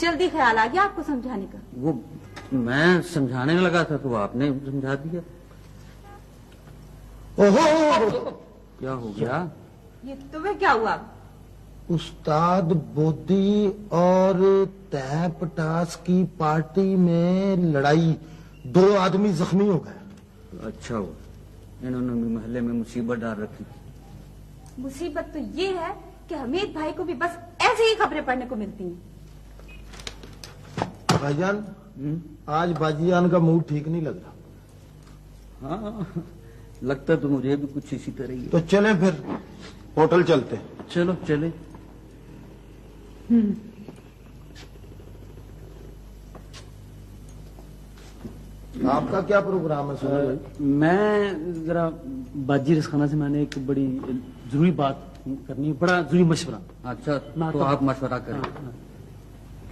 जल्दी ख्याल आ गया आपको समझाने का। वो मैं समझाने लगा था तो आपने समझा दिया। ओहो, क्या हो गया? ये तुम्हें क्या हुआ? उस्ताद बोदी और तय पटास की पार्टी में लड़ाई, 2 आदमी जख्मी हो गए। अच्छा हुआ, इन्होंने भी मोहल्ले में मुसीबत डाल रखी थी। मुसीबत तो ये है कि हमीद भाई को भी बस ऐसी ही खबरें पढ़ने को मिलती हैं। भाईजान, आज बाजीयान का मूड ठीक नहीं लग रहा। हाँ, लगता तो मुझे भी कुछ इसी तरह ही है। तो चलें फिर होटल चलते। चलो चले। आपका क्या प्रोग्राम है सुनो? मैं जरा बाजी रसखाना से मैंने एक बड़ी जरूरी बात करनी है, बड़ा जरूरी मशवरा। अच्छा, तो आप मशवरा करें। हाँ।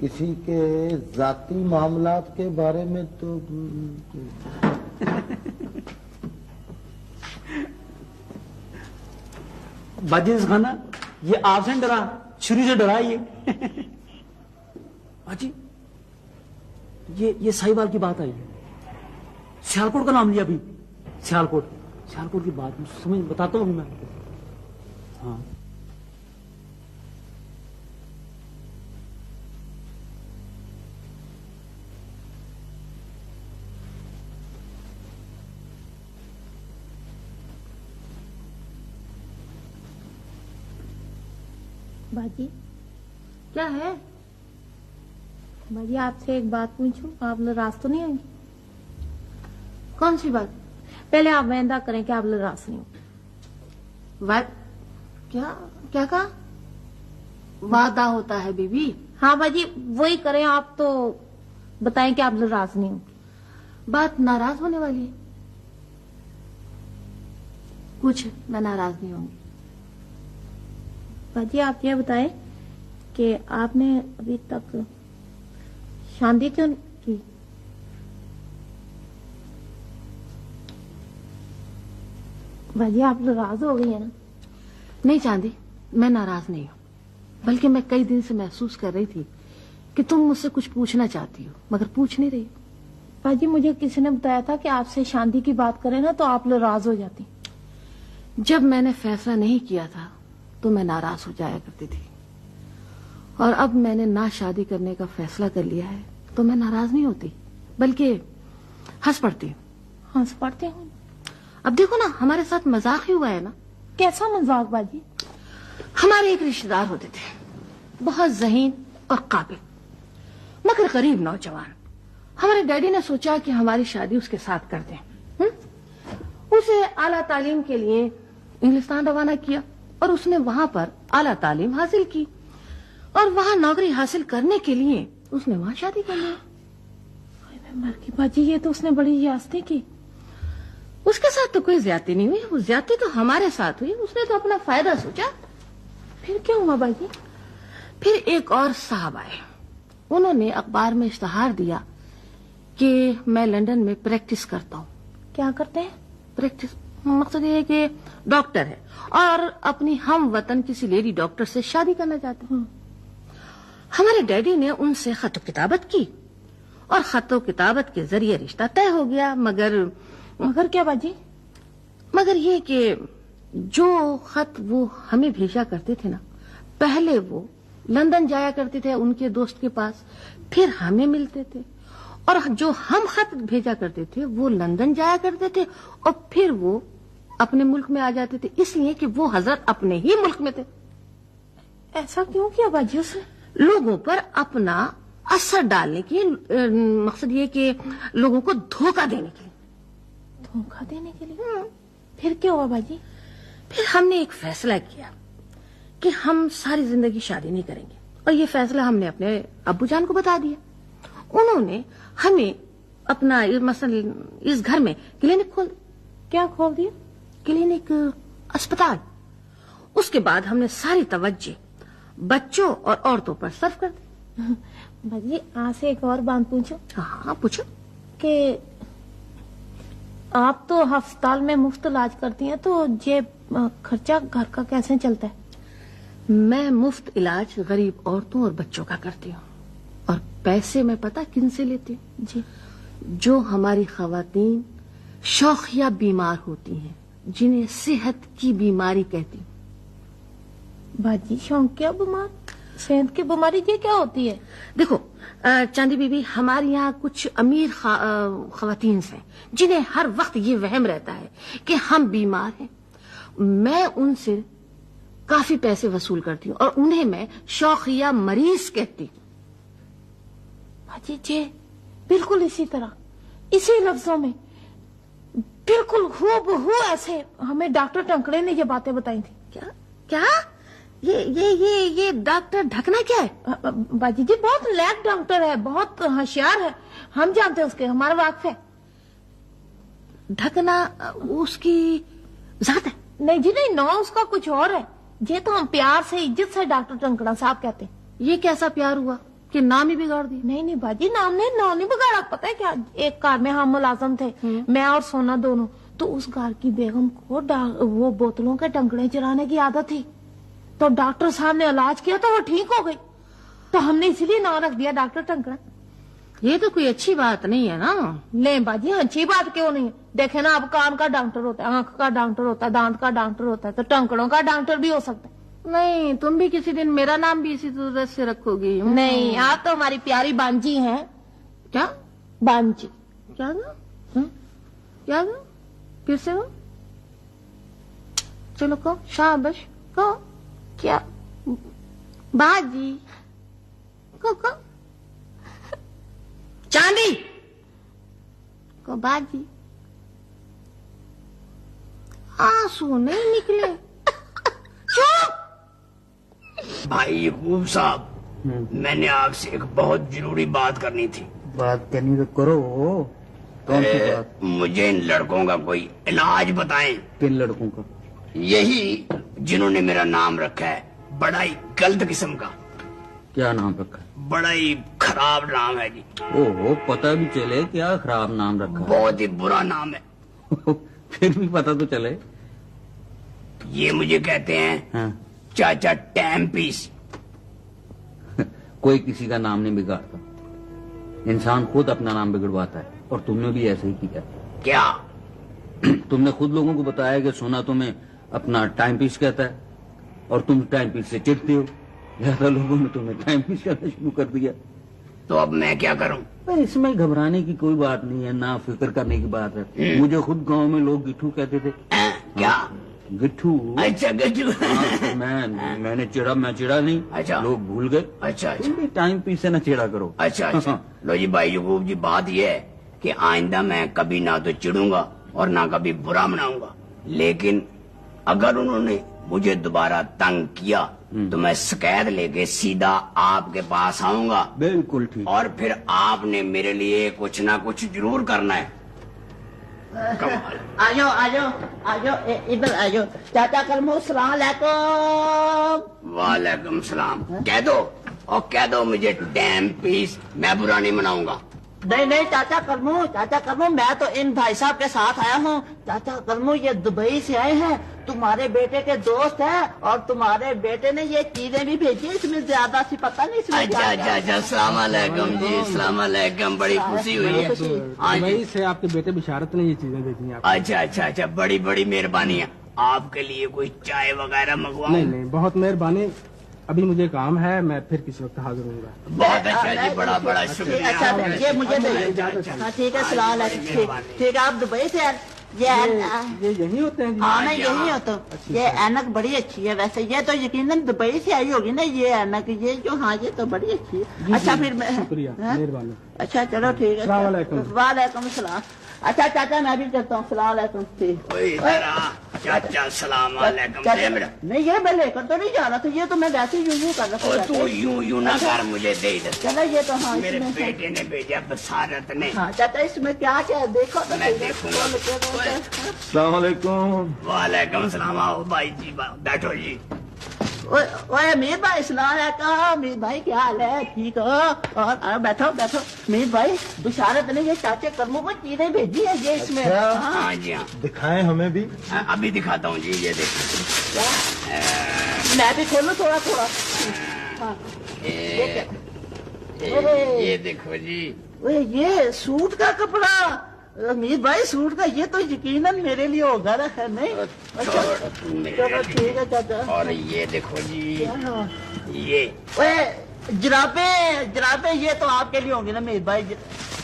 किसी के जाती मामलात के बारे में तो बाजी रसखाना, ये आपसे नहीं डरा, शुरू से डरा ये। बाजी, ये साहिवाल की बात आई है। सियालकोट का नाम लिया अभी। सियालकोट की बात समझ बताता हूँ मैं। हाँ, बाजी, क्या है? बाजी आपसे एक बात पूछूं, आप नाराज तो नहीं होंगी? कौन सी बात? पहले आप वादा करें कि आप नाराज नहीं होंगे। बात क्या क्या कहा? वादा होता है बीबी। हाँ बाजी, वही करें। आप तो बताएं कि आप नाराज नहीं होंगे। बात नाराज होने वाली है? कुछ मैं नाराज नहीं होंगी। बाजी आप ये बताएं कि आपने अभी तक शादी क्यों नहीं की? बाजी आप नाराज हो गई है ना? नहीं चांदी, मैं नाराज नहीं हूँ, बल्कि मैं कई दिन से महसूस कर रही थी कि तुम मुझसे कुछ पूछना चाहती हो मगर पूछ नहीं रही। बाजी मुझे किसी ने बताया था कि आपसे शादी की बात करें ना तो आप नाराज हो जाती। जब मैंने फैसला नहीं किया था तो मैं नाराज हो जाया करती थी, और अब मैंने ना शादी करने का फैसला कर लिया है तो मैं नाराज नहीं होती, बल्कि हंस पड़ती हूँ। हंस पड़ते हूँ? अब देखो ना, हमारे साथ मजाक ही हुआ है ना। कैसा मजाक बाजी? हमारे एक रिश्तेदार होते थे, बहुत ज़हीन और काबिल मगर गरीब नौजवान। हमारे डैडी ने सोचा कि हमारी शादी उसके साथ कर दें। उसे आला तालीम के लिए इंग्लिस्तान रवाना किया और उसने वहां पर आला तालीम हासिल की, और वहां नौकरी हासिल करने के लिए उसने वहां शादी कर ली। मर की बाजी, ये तो उसने बड़ी यास्ती की। उसके साथ तो कोई ज्यादती नहीं हुई, वो ज्यादती तो हमारे साथ हुई। उसने तो अपना फायदा सोचा। फिर क्या हुआ बाजी? फिर एक और साहब आए, उन्होंने अखबार में इश्तहार दिया कि मैं लंदन में प्रैक्टिस करता हूँ। क्या करते हैं? प्रैक्टिस मकसद ये है कि डॉक्टर है और अपनी हम वतन किसी लेडी डॉक्टर से शादी करना चाहते हैं। हमारे डैडी ने उनसे खतो किताबत की और खतो किताबत के जरिए रिश्ता तय हो गया। मगर क्या बाजी? मगर ये कि जो खत वो हमें भेजा करते थे ना, पहले वो लंदन जाया करते थे उनके दोस्त के पास, फिर हमें मिलते थे, और जो हम खत भेजा करते थे वो लंदन जाया करते थे और फिर वो अपने मुल्क में आ जाते थे, इसलिए कि वो हजरत अपने ही मुल्क में थे। ऐसा क्यों किया बाजी उसने? लोगों पर अपना असर डालने की, मकसद ये कि लोगों को धोखा देने के लिए। धोखा देने के लिए? फिर क्या हुआ बाजी? फिर हमने एक फैसला किया कि हम सारी जिंदगी शादी नहीं करेंगे, और ये फैसला हमने अपने अब्बूजान को बता दिया। उन्होंने हमें अपना मसलन इस घर में क्लिनिक खोल दिया। क्या खोल दिया? क्लिनिक, अस्पताल। उसके बाद हमने सारी तवज्जो बच्चों और औरतों पर सर्व कर दी। बाजी आज से एक और बात पूछो। हाँ पूछो। कि आप तो अस्पताल में मुफ्त इलाज करती हैं, तो ये खर्चा घर का कैसे चलता है? मैं मुफ्त इलाज गरीब औरतों और बच्चों का करती हूँ। और पैसे मैं पता किन से लेती हूँ? जी। जो हमारी खवातीन शौकिया बीमार होती हैं, जिन्हें सेहत की बीमारी कहती हूँ। बाजी शौकिया बीमार, सेहत की बीमारी ये क्या होती है? देखो चांदी बीबी, हमारे यहाँ कुछ अमीर खवातीन हैं जिन्हें हर वक्त ये वहम रहता है कि हम बीमार हैं। मैं उनसे काफी पैसे वसूल करती हूँ और उन्हें मैं शौकिया मरीज कहती हूँ। बाजी जी बिल्कुल इसी तरह, इसी लफ्जों में, बिल्कुल हूबहू ऐसे हमें डॉक्टर टंकड़े ने ये बातें बताई थी। क्या क्या ये डॉक्टर ढकना क्या है? बाजी जी बहुत लैक डॉक्टर है, बहुत होशियार है, हम जानते हैं उसके, हमारा वाकिफ है। ढकना उसकी जात है? नहीं जी नहीं, नाम उसका कुछ और है। ये तो हम प्यार से इज्जत से डॉक्टर टंकड़ा साहब कहते हैं। ये कैसा प्यार हुआ कि नाम ही बिगाड़ दिया? नहीं नहीं बाजी, नाम नहीं बिगाड़ा। पता है क्या, एक कार में हम मुलाजम थे, मैं और सोना दोनों। तो उस कार की बेगम को वो बोतलों के टंकड़े चराने की आदत थी। तो डॉक्टर साहब ने इलाज किया तो वो ठीक हो गई, तो हमने इसलिए नाम रख दिया डॉक्टर टंकड़ा। ये तो कोई अच्छी बात नहीं है ना। ले बाजी, अच्छी बात क्यों नहीं है? देखे ना, अब कान का डॉक्टर होता है, आंख का डॉक्टर होता है, दांत का डॉक्टर होता है, तो टंकड़ों का डॉक्टर भी हो सकता है। नहीं, तुम भी किसी दिन मेरा नाम भी इसी तरह से रखोगी। नहीं, आप तो हमारी प्यारी बांजी हैं। क्या बांजी? क्या क्या फिर से हो? चलो कहो, शाबाश कहो। क्या? बाजी को चांदी को बाजी। आंसू नहीं निकले। चुप। भाई यकूब साहब, मैंने आपसे एक बहुत जरूरी बात करनी थी। बात करनी तो करो। कौन सी बात? मुझे इन लड़कों का कोई इलाज बताएं। किन लड़कों का? यही जिन्होंने मेरा नाम रखा है, बड़ा ही गलत किस्म का। क्या नाम रखा है? बड़ा ही खराब नाम है जी। ओहो, पता भी चले क्या खराब नाम रखा है? बहुत ही बुरा नाम है। फिर भी पता तो चले। ये मुझे कहते हैं हाँ। चाचा टैम पीस। कोई किसी का नाम नहीं बिगाड़ता, इंसान खुद अपना नाम बिगड़वाता है, और तुमने भी ऐसे ही किया। क्या? तुमने खुद लोगों को बताया कि सोना तुम्हें अपना टाइम पीस कहता है, और तुम टाइम पीस से चिढ़ते हो। ज्यादा लोगों ने तुम्हें टाइम पीस कहना शुरू कर दिया। तो अब मैं क्या करूं? पर इसमें घबराने की कोई बात नहीं है, ना फिक्र करने की बात है। मुझे खुद गांव में लोग गिट्ठू कहते थे। क्या? गिट्ठू? अच्छा गज्जू। हाँ, मैंने चिड़ा, मैं चिड़ा नहीं। अच्छा। लोग भूल गए। अच्छा तुम भी टाइम पीस से न चिड़ा करो। अच्छा अच्छा। लो जी भाई यकूब जी, बात यह है कि आइंदा मैं कभी ना तो चिढ़ूंगा और ना कभी बुरा मनाऊंगा, लेकिन अगर उन्होंने मुझे दोबारा तंग किया तो मैं शिकायत लेके सीधा आपके पास आऊंगा। बिल्कुल ठीक। और फिर आपने मेरे लिए कुछ ना कुछ जरूर करना है। कमाल। आजो आजो आजो, इधर आजो। चाचा करमो, सलाम अलैकुम। वालेकुम सलाम। कह दो, और कह दो मुझे डैम पीस, मैं बुरा नहीं मनाऊंगा। नहीं नहीं चाचा करमो, मैं तो इन भाई साहब के साथ आया हूँ। चाचा करमो, ये दुबई से आए हैं, तुम्हारे बेटे के दोस्त हैं, और तुम्हारे बेटे ने ये चीजें भी भेजी। इसमें ज्यादा सी पता नहीं इसमें अच्छा क्या अच्छा क्या। अच्छा, अस्सलाम वालेकुम जी, अस्सलाम वालेकुम। बड़ी खुशी हुई है। हाँ जी। दुबई से आपके बेटे बिशारत ने ये चीजें भेजी हैं। अच्छा अच्छा अच्छा, बड़ी बड़ी मेहरबानी है। आपके लिए कोई चाय वगैरह मंगवाऊं? नहीं, बहुत मेहरबानी। अभी मुझे काम है, मैं फिर किसी वक्त हाजिर होऊंगा। बहुत अच्छा जी, बड़ा बड़ा शुक्रिया। अच्छा ये मुझे दे। हाँ ठीक है, सलाम अलैकुम। ठीक है, आप दुबई से ये यही होते हैं जी? हाँ मैं यही होता हूँ। ये ऐनक बड़ी अच्छी है वैसे। ये तो यकीनन दुबई से आई होगी ना ये ऐनक, ये जो। हाँ ये तो बड़ी अच्छी है। अच्छा फिर मैं, शुक्रिया, मेहरबानी। अच्छा चलो ठीक है। अस्सलाम वालेकुम। वालेकुम सलाम। अच्छा चाचा मैं भी करता हूँ, सलाम अलैकुम। ठीक। ओए इधर आ, चाचा सलाम वालेकुम। दे मेरा। नहीं ये मैं लेकर तो नहीं जा रहा था, ये तो मैं वैसे ही यूं कर रहा और था। तू यूं ना कर, मुझे दे इधर। चलो ये तो हाँ मेरे इसमें है। बेटे ने भेजा बसारत ने। हाँ चाचा इसमें क्या क्या है देखो तो मैं सही। देखूंगा। अस्सलाम वालेकुम। वालेकुम सलाम। आओ भाई जी, बैठो जी। ओए मीर भाई सलाम अलैकुम। मीर भाई क्या हाल है? ठीक हो? और बैठो बैठो। मीर भाई बिशारत ने ये चाचे कर्मों को चीजें भेजी है ये इसमें। अच्छा। हाँ। हाँ जी हाँ। दिखाएं हमें भी। अभी दिखाता हूँ जी, ये देखो। मैं भी खोलूं थोड़ा थोड़ा। हाँ। ए, ये देखो जी। ओए ये सूट का कपड़ा, अमीर भाई सूट का, ये तो यकीनन मेरे लिए होगा ना, है नहीं? छोड़ो तुम मेरे चलो ठीक है चाचा। और ये देखो जी, हाँ। ये ओए जराबे ये तो आपके लिए होंगे ना मीर भाई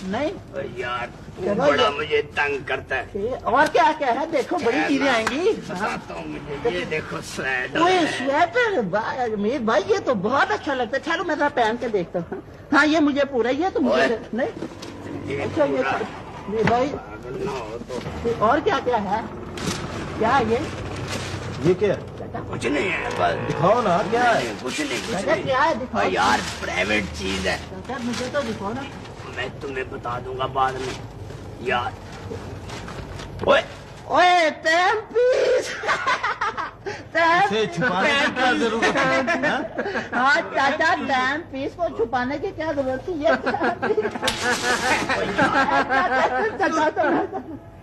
नहीं? यार तू चलो बड़ा ये- मुझे तंग करता है। और क्या क्या है, देखो बड़ी चीजें आएंगी। बताता हूँ मुझे, ये देखो स्वेटर ओए है। स्वेटर, मीर भाई ये तो बहुत अच्छा लगता है। चलो मैं जरा पहन के देखता हूँ। हाँ ये मुझे पूरा, ये तो मुझे ओए। नहीं। ये अच्छा ये पूरा मीर भाई पागल ना हो तो और क्या क्या है, क्या है ये क्या है? कुछ नहीं है, बस दिखाओ ना क्या है? कुछ नहीं कुछ चाचा नहीं। क्या है, दिखाओ। और यार प्राइवेट चीज है, चाचा मुझे तो दिखाओ ना। मैं तुम्हें बता दूंगा बाद में यार। ओए ओए टाइम पीस। इसे छुपाने की क्या जरूरत है? हाँ? हाँ चाचा, टाइम पीस को छुपाने की क्या जरूरत थी? ये चाचा थोड़ा सा।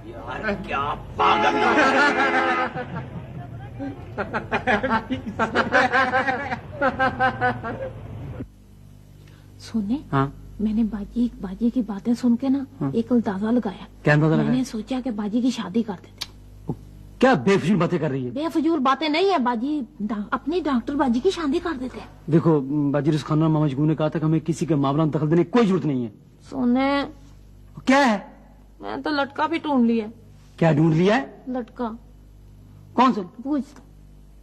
यार क्या पागल ना हो। सुने, हाँ मैंने बाजी की बातें सुन के ना एक अंदाजा लगाया। क्या अंदाजा मैंने लगाया? सोचा कि बाजी की शादी कर देते। क्या बेफिजूल बातें कर रही है? बेफजूल बातें नहीं है बाजी, अपनी डॉक्टर बाजी की शादी कर देते। देखो बाजी रिस खाना मामा जी ने कहा था कि हमें किसी के मामला में दखल देने की कोई जरूरत नहीं है। सुने, क्या है? मैं तो लटका भी ढूंढ लिया। क्या ढूंढ लिया है? लटका कौन सा? पूछ,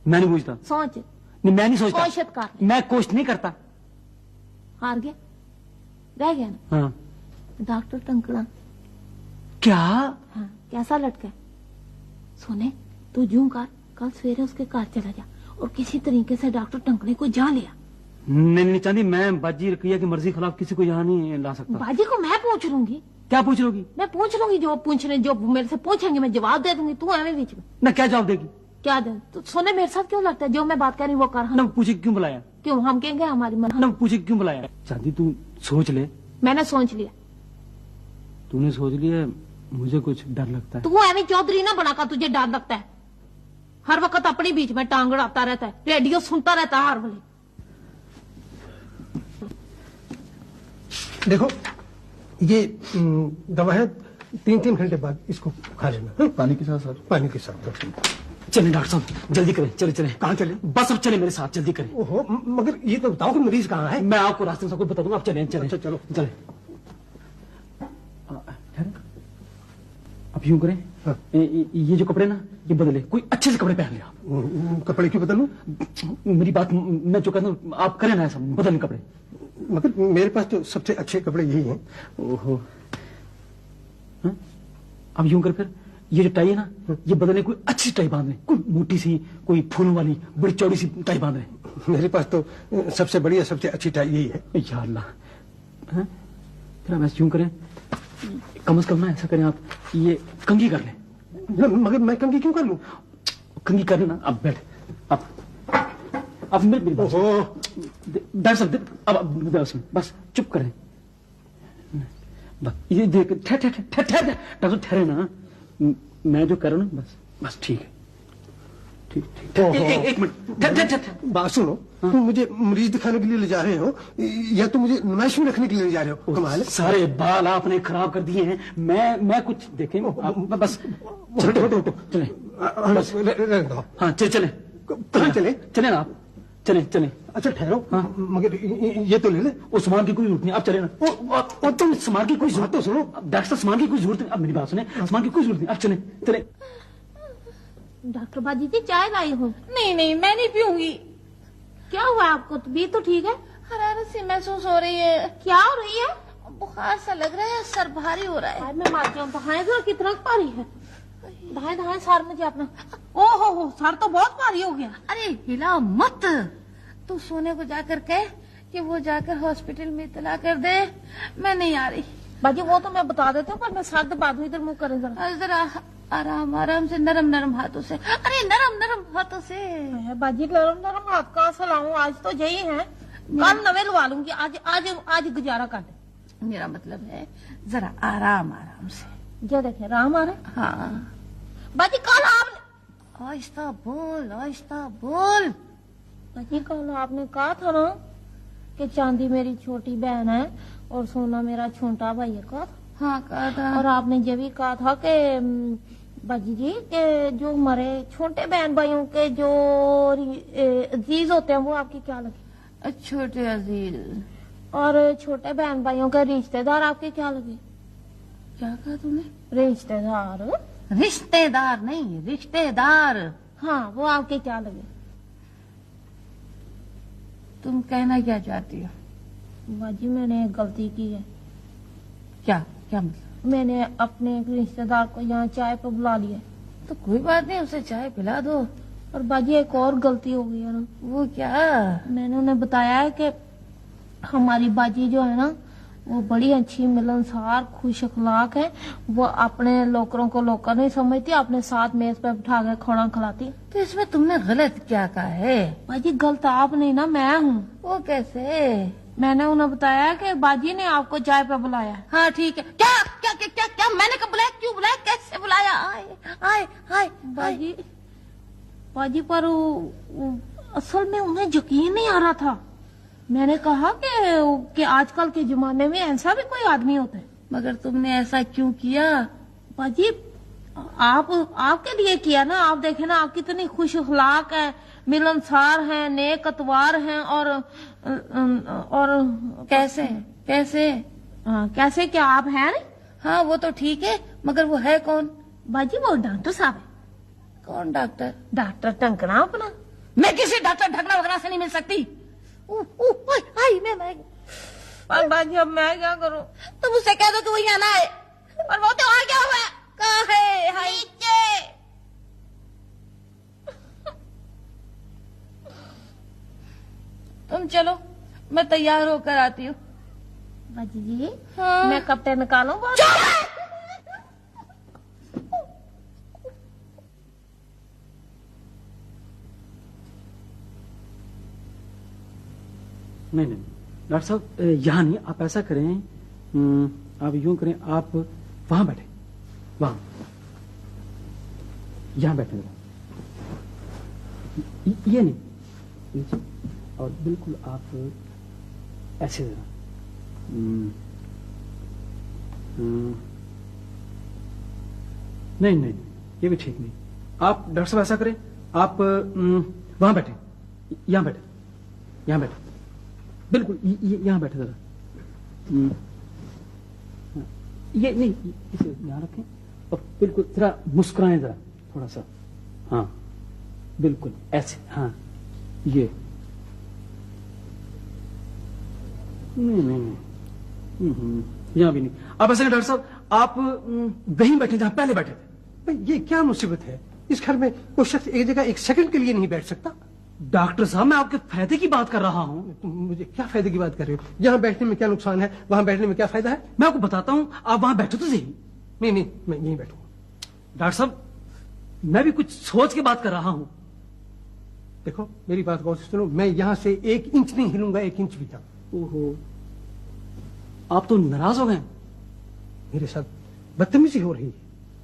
मैं नहीं पूछता। सोच, नहीं मैं नहीं सोचता। कोशिश कर। मैं कोशिश नहीं करता। हार गया, रह गया ना हाँ डॉक्टर टंकड़ा। क्या? हाँ, कैसा लटका है? सुने, तू यूं कर, कल सवेरे उसके घर चला जा और किसी तरीके से डॉक्टर टंकड़े को जा लिया। नहीं चाहती, मैं बाजी रकिया की मर्जी के खिलाफ किसी को यहाँ नहीं ला सकता। बाजी को मैं पूछ लूंगी। क्या पूछ लोगी? मैं पूछ लूंगी, जो मेरे से पूछेंगे मैं जवाब दे दूंगी। तू एवं बीच में ना क्या जवाब देगी? क्या दे? तो सोने मेरे साथ क्यों लगता है? जो मैं बात कर रही हूँ वो कर। ना पूछे क्यों बुलाया? क्यों हम कहेंगे हमारी मन? ना पूछे क्यों बुलाया? चाहती तू सोच ले। मैंने सोच लिया। तूने सोच लिया, मुझे कुछ डर लगता है। तू एवं चौधरी ना बना का, तुझे डर लगता है। हर वक्त अपने बीच में टांग अड़ाता रहता है, रेडियो सुनता रहता है हर वेले। देखो ये दवा है, 3 घंटे बाद इसको खा लेना। पानी के साथ सर? पानी के साथ। चले डॉक्टर साहब, जल्दी करें। चले कहाँ चले? बस अब चले मेरे साथ, जल्दी करें। ओहो, मगर ये तो बताओ कि मरीज कहाँ है? मैं आपको रास्ते में सब कुछ बता दूंगा। आप चले। अच्छा, चलो। चले। ठहरे। अब यूं करें, हाँ। ये जो कपड़े ना ये बदले, कोई अच्छे से कपड़े पहन ले आप। कपड़े क्यों बदलूं? मेरी बात मैं जो कहता हूँ आप करें ना, ऐसा बदलें कपड़े। मगर मेरे पास तो सबसे अच्छे कपड़े यही हैं। ओहो। हाँ? अब यूं कर, फिर ये जो टाई है ना ये बदलने, कोई अच्छी टाई बांध लें, कोई मोटी सी, कोई फूलों वाली बड़ी चौड़ी सी टाई बांध लें। मेरे पास तो सबसे बढ़िया सबसे अच्छी टाई यही है। या अल्लाह। हाँ? फिर हम ऐसे यूं करें, कम से कम ना ऐसा करें, आप ये कंघी कर लें। मगर मैं कंघी क्यों कर लूं? कंघी कर लेना। अब बैठ, अब मेरी बात सुनो। डर सकते अब बस चुप करें। बस ये देख, ठहर डॉक्टर, ठहरे ना। मैं जो कर रहा हूँ ना, बस ठीक है। ठीक। एक मिनट, ठहर। बात सुनो, तुम मुझे मरीज दिखाने के लिए ले जा रहे हो या तुम मुझे नुमाइश में रखने के लिए ले जा रहे हो? कमाल है। सारे बाल आपने खराब कर दिए हैं। मैं कुछ देखें बस। चले बस। हाँ चले। कहाँ चले? चले ना आप, चले। अच्छा ठहरो। हाँ। मगर ये तो ले ले। वो सामान की कोई जरूरत नहीं, आप चले ना। और तुम सामान की कोई जरूरत तो सुनो डॉक्टर साहब, सामान की कोई जरूरत नहीं। अब मेरी बात सुने, सामान की कोई जरूरत नहीं, आप चले। डॉक्टर बाजी जी चाय लाई हो? नहीं मैं नहीं पीऊंगी। क्या हुआ आपको? तबीयत तो ठीक है? हरारत सी महसूस हो रही है। क्या हो रही है? बुखार सा लग रहा है, सर भारी हो रहा है। आज मैं मार जाऊं। दहाए जरा कितना भारी है। दहाए सर मुझे अपना। ओहो हो, सर तो बहुत भारी हो गया। अरे हिला मत। तू सोने को जाकर कह कि वो जाकर हॉस्पिटल में इतला कर दे। मैं नहीं आ रही। बाजी वो तो मैं बता देती हूँ, पर मैं सर दबा दूं। इधर मुंह करें जरा। जरा आराम से, नरम हाथों से। अरे नरम हाथों से। बाजी नरम हाथ कहाँ से लाऊं? आज तो यही है, कल नवे लगा लूंगी। आज गुजारा कर दे। मेरा मतलब है जरा आराम से। ये देखे आराम आ रहा है। हाँ बाजी कल आपने आहिस्ता बोल। बाजी कल आपने कहा था ना कि चांदी मेरी छोटी बहन है और सोना मेरा छोटा भाई है का। हाँ कहा था। और आपने ये भी कहा था कि बाजी जी के जो हमारे छोटे बहन भाइयों के जो अजीज होते हैं वो आपकी क्या लगे? छोटे अजीज। और छोटे बहन भाइयों के रिश्तेदार आपके क्या लगे? क्या कहा तूने? रिश्तेदार? रिश्तेदार नहीं, रिश्तेदार। हाँ, वो आपके क्या लगे? तुम कहना क्या चाहती हो? बाजी मैंने एक गलती की है। क्या क्या मतलब? मैंने अपने एक रिश्तेदार को यहाँ चाय पे बुला लिया। तो कोई बात नहीं, उसे चाय पिला दो। और बाजी एक और गलती हो गई है ना। वो क्या? मैंने उन्हें बताया है कि हमारी बाजी जो है ना वो बड़ी अच्छी मिलनसार खुश अखलाक है। वो अपने लोकरों को लोकर नहीं समझती, अपने साथ मेज पे बिठा के खाना खिलाती। तो इसमें तुमने गलत क्या कहा है? बाजी गलत आप नहीं ना, मैं हूँ। वो कैसे? मैंने उन्हें बताया कि बाजी ने आपको चाय पे बुलाया। हाँ ठीक है। क्या क्या क्या क्या, क्या? मैंने कब बुलाया? क्यों बुलाया? कैसे बुलाया? आए आए आए बाजी बाजी पर असल में उन्हें यकीन नहीं आ रहा था। मैंने कहा कि आजकल के जमाने में ऐसा भी कोई आदमी होता है। मगर तुमने ऐसा क्यों किया? बाजी आपके लिए किया ना। आप देखे ना, आप कितनी खुश अखलाक है, मिलनसार हैं, नेक अतवार हैं। और कैसे कैसे? कैसे क्या आप हैं? हाँ वो तो ठीक है, मगर वो है कौन? बाजी वो डॉक्टर साहब है। कौन डॉक्टर? डॉक्टर टंकना अपना। मैं किसी डॉक्टर ढकना वगैरह से नहीं मिल सकती। आई मैं पर बाजी अब मैं क्या करूं? तुम उससे कह दो कि वो यहाँ ना आए। और वो तो आ गया हुआ है। कहाँ है? हाय नीचे। तुम चलो, मैं तैयार होकर आती हूँ। बाजी जी हाँ। मैं कपड़े निकालूं? नहीं नहीं डॉक्टर साहब, यहाँ नहीं, आप ऐसा करें, आप यूं करें, आप वहां बैठे, वहां यहाँ बैठे ये नहीं नीचे, और बिल्कुल आप ऐसे जरा नहीं नहीं ये भी ठीक नहीं। आप डॉक्टर साहब ऐसा करें, आप वहां बैठे, यहाँ बैठे, यहाँ बैठे, बिल्कुल यहाँ बैठे जरा। ये नहीं, इसे यहाँ रखें और बिल्कुल जरा मुस्कुराएं जरा थोड़ा सा। हाँ बिल्कुल ऐसे। हाँ ये नहीं नहीं नहीं यहाँ भी नहीं। आप ऐसे डॉक्टर साहब, आप वहीं बैठे जहां पहले बैठे थे। भाई ये क्या मुसीबत है? इस घर में कोई शख्स एक जगह एक सेकंड के लिए नहीं बैठ सकता। डॉक्टर साहब मैं आपके फायदे की बात कर रहा हूँ। तुम मुझे क्या फायदे की बात कर रहे हो? यहाँ बैठने में क्या नुकसान है, वहां बैठने में क्या फायदा है? मैं आपको बताता हूँ, आप वहां बैठो तो सही। नहीं नहीं मैं यहीं बैठूंगा। डॉक्टर साहब मैं भी कुछ सोच के बात कर रहा हूँ। देखो मेरी बात गौर से सुनो, मैं यहाँ से 1 इंच नहीं हिलूंगा, 1 इंच भी था। ओहो, आप तो नाराज हो गए। मेरे साथ बदतमीजी हो रही है।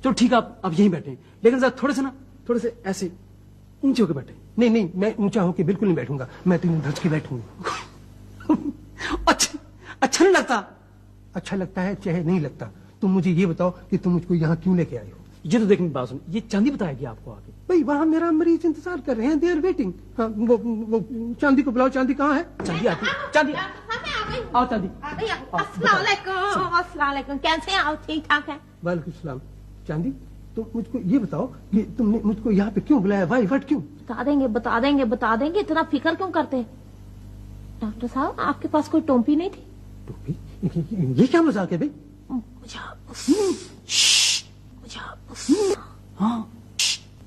चलो ठीक है, आप यहीं बैठे, लेकिन जरा थोड़े से ऐसे ऊंचे होकर बैठे। नहीं नहीं मैं ऊंचा होकर बिल्कुल नहीं बैठूंगा, मैं तो धंस के बैठूंगा। अच्छा नहीं लगता? अच्छा लगता है चाहे नहीं लगता। तुम मुझे ये बताओ कि तुम मुझको यहाँ क्यों लेके आए हो? ये तो देखने की बात सुन, ये चांदी बताएगी आपको आगे। भाई वहां मेरा मरीज इंतजार कर रहे हैं, दे आर वेटिंग। हाँ वो चांदी को बुलाओ। चांदी कहाँ है? चांदी आती, चांदी आओ, चांदी। अस्सलाम वालेकुम, कैसे आओ? ठीक ठाक है। वालेकुम सलाम। चांदी तुम मुझको ये बताओ कि तुमने मुझको यहाँ पे क्यों बुलाया? वाई वट क्यों? बता देंगे, इतना फिक्र क्यों करते? डॉक्टर साहब आपके पास कोई टोपी नहीं थी? टोपी? ये क्या मजाक है भाई? हाँ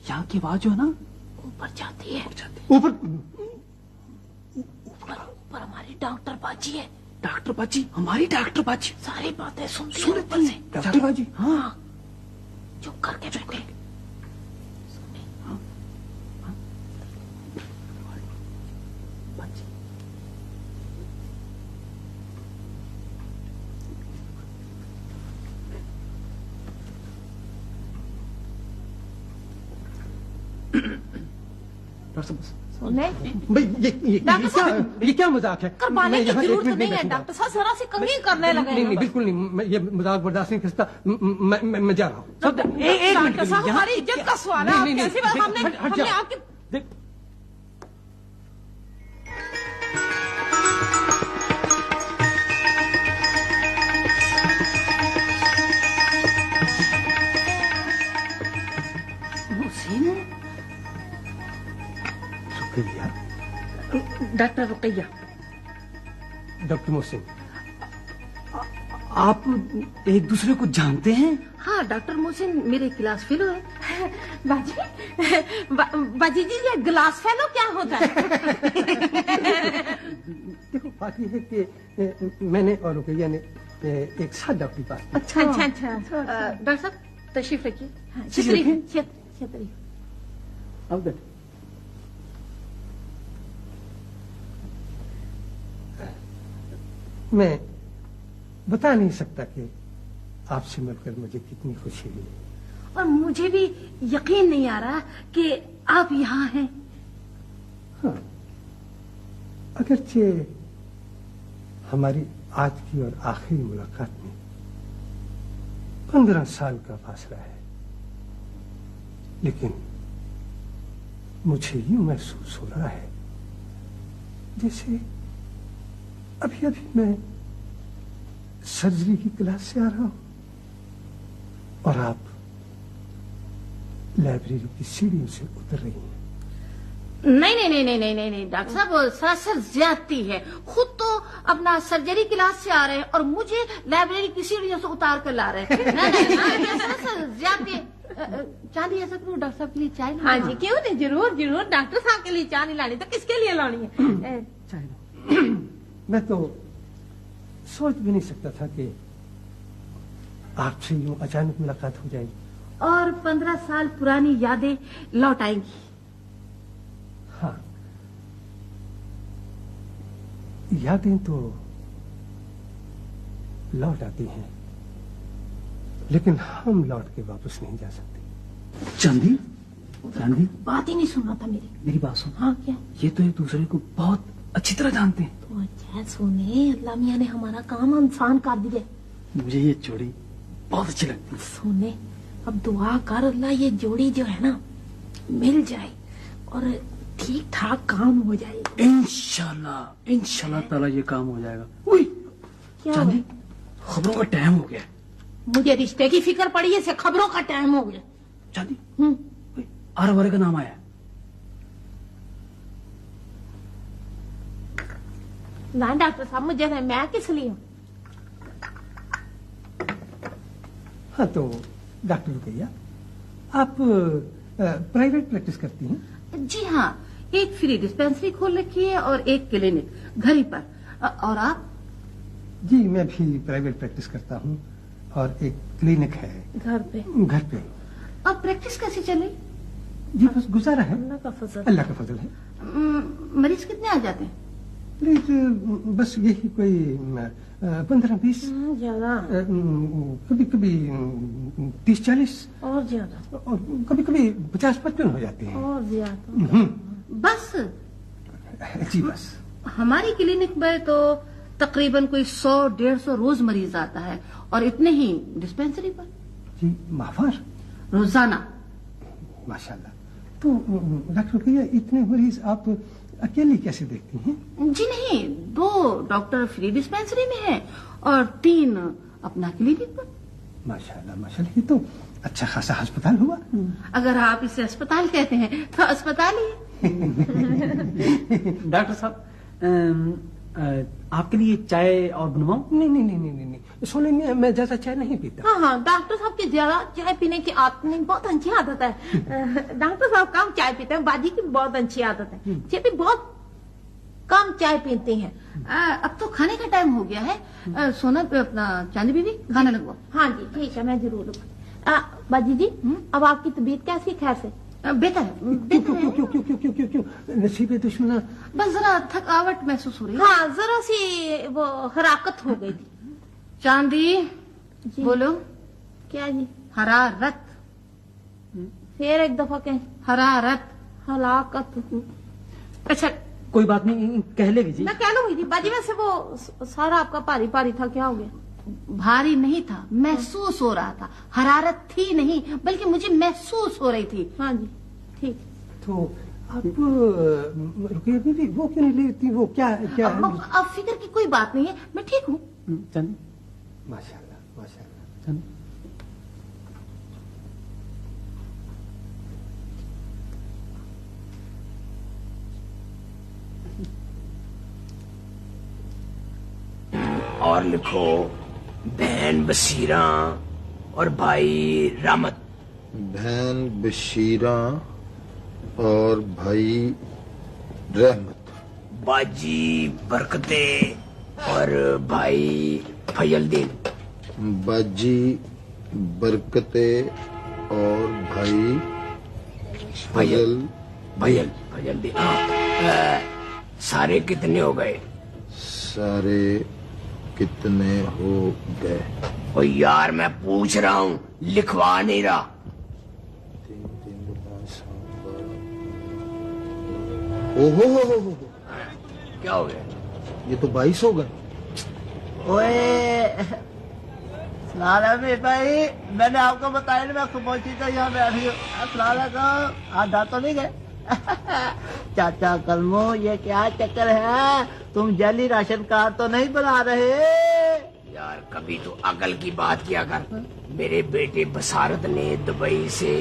यहाँ की आवाज जो है ना ऊपर जाती है। ऊपर हमारी डॉक्टर बाजी है। डॉक्टर बाजी? हमारी डॉक्टर बाजी सारी बातें सुनती है सुनती ऊपर से। डॉक्टर बाजी? हाँ चुप करके बैठे। डॉक्टर साहब सोने भाई डॉक्टर साहब, ये क्या मजाक है? करवाने मैं की यहाँ एक जरूरत मिनट नहीं है बैठूंगा। डॉक्टर साहब, जरा सी कंघी करने लगे नहीं नहीं बिल्कुल नहीं, मैं ये मजाक बर्दाश्त नहीं कर सकता। मैं जा रहा हूँ। एक मिनट डॉक्टर साहब, हमारी इज्जत का सवाल है, आप नहीं, नहीं, कैसी बात, देख, हमने हट हमने जा। आपकी देख मुहसिन, रुकैया, डॉक्टर रुकैया। डॉक्टर मोहसिन, आप एक दूसरे को जानते हैं? हाँ, डॉक्टर मोहसिन मेरे क्लास फेलो है। बाजी जी, ये ग्लास फेलो क्या होता है? देखो बात ये है कि मैंने और रुकैया ने एक साथ डॉक्टर के पास किया। अच्छा अच्छा अच्छा। डॉक्टर साहब तशरीफ रखिए। छतरी छतरी। अब बैठ। मैं बता नहीं सकता कि आपसे मिलकर मुझे कितनी खुशी हुई। और मुझे भी यकीन नहीं आ रहा कि आप यहाँ हैं। हाँ, अगरचे हमारी आज की और आखिरी मुलाकात में 15 साल का फासला है, लेकिन मुझे यूं महसूस हो रहा है जैसे अभी अभी मैं सर्जरी की क्लास से आ रहा हूं और आप लाइब्रेरी की सीढ़ियों से उतर रही हैं। नहीं नहीं नहीं नहीं नहीं नहीं नहीं डॉक्टर साहब, वो सरासर ज्यादती है। खुद तो अपना सर्जरी क्लास से आ रहे हैं और मुझे लाइब्रेरी की सीढ़ियों से उतार कर ला रहे हैं। नहीं, सरासर ज्यादती। चांदी ऐसा करो, डॉक्टर साहब के लिए चाय। हाँ जी, क्यों नहीं, जरूर जरूर। डॉक्टर साहब के लिए चाय नहीं लानी तो किसके लिए लानी है? मैं तो सोच भी नहीं सकता था कि आपसे यूं अचानक मुलाकात हो जाएगी। और 15 साल पुरानी यादें लौट आएंगी। हाँ, यादें तो लौट आती हैं, लेकिन हम लौट के वापस नहीं जा सकते। चांदी, चांदी, बात ही नहीं सुन रहा था मेरी। मेरी बात सुन। हाँ क्या? ये तो एक दूसरे को बहुत अच्छी तरह जानते हैं। तो अच्छा सोने, अल्लाह मियाँ ने हमारा काम आसान कर दिया। मुझे ये जोड़ी बहुत अच्छी लगती है। सोने, अब दुआ कर अल्लाह ये जोड़ी जो है ना मिल जाए और ठीक ठाक काम हो जाए। इंशाल्लाह इंशाल्लाह ताला ये काम हो जाएगा। उई, क्या चांदी, खबरों का टाइम हो गया। मुझे रिश्ते की फिक्र पड़ी है, से खबरों का टाइम हो गया। चांदी, आर वारे का नाम आया। ना डॉक्टर साहब, मुझे नहीं, मैं किस लिए? हाँ तो डॉक्टर रुकैया, आप प्राइवेट प्रैक्टिस करती हैं? जी हाँ, एक फ्री डिस्पेंसरी खोल रखी है और एक क्लिनिक घर ही पर। और आप? जी मैं भी प्राइवेट प्रैक्टिस करता हूँ और एक क्लिनिक है घर पे। घर पे। और प्रैक्टिस कैसी चली? जी बस गुजारा है, अल्लाह का फजल। अल्लाह का फजल है। मरीज कितने आ जाते हैं? बस यही कोई 15-20, ज्यादा कभी कभी 30-40 और ज्यादा और कभी कभी 50-55 हो जाते हैं। और ज्यादा। बस? जी बस। हमारी क्लिनिक में तो तकरीबन कोई 100-150 रोज मरीज आता है और इतने ही डिस्पेंसरी पर। जी माफर रोजाना। माशाल्लाह। तो डॉक्टर भैया, इतने मरीज आप अकेली कैसे देखती हैं? जी नहीं, 2 डॉक्टर फ्री डिस्पेंसरी में हैं और 3 अपना क्लिनिक पर। माशाल्लाह माशाल्लाह, ये तो अच्छा खासा अस्पताल हुआ। अगर आप इसे अस्पताल कहते हैं तो अस्पताल ही है। डॉक्टर साहब, आपके लिए चाय और बनवाऊं? नहीं नहीं नहीं नहीं नहीं, सोने में मैं ज्यादा चाय नहीं पीता। हाँ हाँ, डॉक्टर साहब की ज्यादा चाय पीने की आदत नहीं, बहुत अच्छी आदत है। डॉक्टर साहब कम चाय पीते हैं, बाजी की बहुत अच्छी आदत है। ये भी बहुत कम चाय पीते हैं। अब तो खाने का टाइम हो गया है। सोना पे अपना चांदी बीबी खाना लगवा। हाँ जी ठीक है, मैं जरूर। बाजी जी, अब आपकी तबीयत कैसी? खैर से? बेहतर है, बेहतर क्यों है। क्यों क्यों क्यों क्यों क्यों क्यों नसीबे दुश्मना? बस जरा थकावट महसूस हो रही है। हाँ, जरा सी वो हराकत हो गई थी। चांदी जी। बोलो। क्या जी? हरारत। फिर एक दफा कहें। हरारत। हलाकत। अच्छा कोई बात नहीं, कह लेगी जी। मैं कह लूंगी जी। बाजी वैसे वो सारा आपका भारी भारी था, क्या हो गया? भारी नहीं था, महसूस हो रहा था। हरारत थी नहीं, बल्कि मुझे महसूस हो रही थी। हाँ जी ठीक। तो आप रुकिए दीदी, वो क्यों नहीं लेती? वो क्या क्या? अब फिक्र की कोई बात नहीं है, मैं ठीक हूँ। चांदी माशाल्लाह माशाल्लाह। चांदी और लिखो बहन बशीरा और भाई रहमत। बहन बशीरा और भाई रहमत। बाजी बरकते और भाई फयलदीन। बाजी बरकते और भाई फजल फयलदीन। सारे कितने हो गए? सारे कितने हो गए? ओ यार मैं पूछ रहा हूँ, लिखवा नहीं रहा। 3 3 5 7 12। ओहो, क्या हो गया? ये तो 22 हो गए। ओए मेरे भाई, मैंने आपको बताया ना मैं पहुंची तो यहाँ बैठी हूँ। आधा तो नहीं गए? चाचा कलमो, ये क्या चक्कर है? तुम जली राशन कार्ड तो नहीं बना रहे? यार कभी तो अकल की बात किया कर। मेरे बेटे बसारत ने दुबई से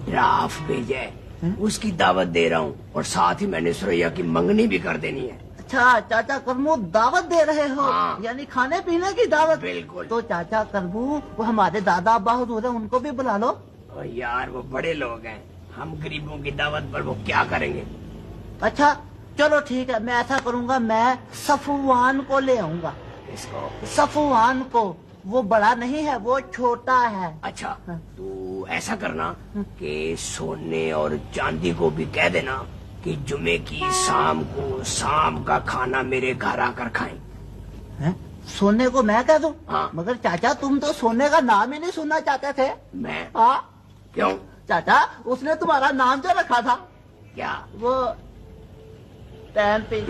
ड्राफ्ट भेजा है, उसकी दावत दे रहा हूँ और साथ ही मैंने सुरैया की मंगनी भी कर देनी है। अच्छा चाचा करमू, दावत दे रहे हो? हाँ। यानी खाने पीने की दावत? बिल्कुल। तो चाचा करमू, वो हमारे दादा अब्बा हुजूर हैं, उनको भी बुला लो। ओ यार वो बड़े लोग हैं, हम गरीबों की दावत पर वो क्या करेंगे? अच्छा चलो ठीक है, मैं ऐसा करूंगा, मैं सफवान को ले आऊंगा। इसको? सफवान को, वो बड़ा नहीं है, वो छोटा है। अच्छा तू ऐसा करना कि सोने और चांदी को भी कह देना कि जुमे की शाम को शाम का खाना मेरे घर आकर खाएं। हैं? सोने को मैं कह दूं? हाँ। मगर चाचा तुम तो सोने का नाम ही नहीं सुनना चाहते थे। मैं? हाँ क्यों? चाचा, उसने तुम्हारा नाम जो रखा था, क्या? वो टाइम पे।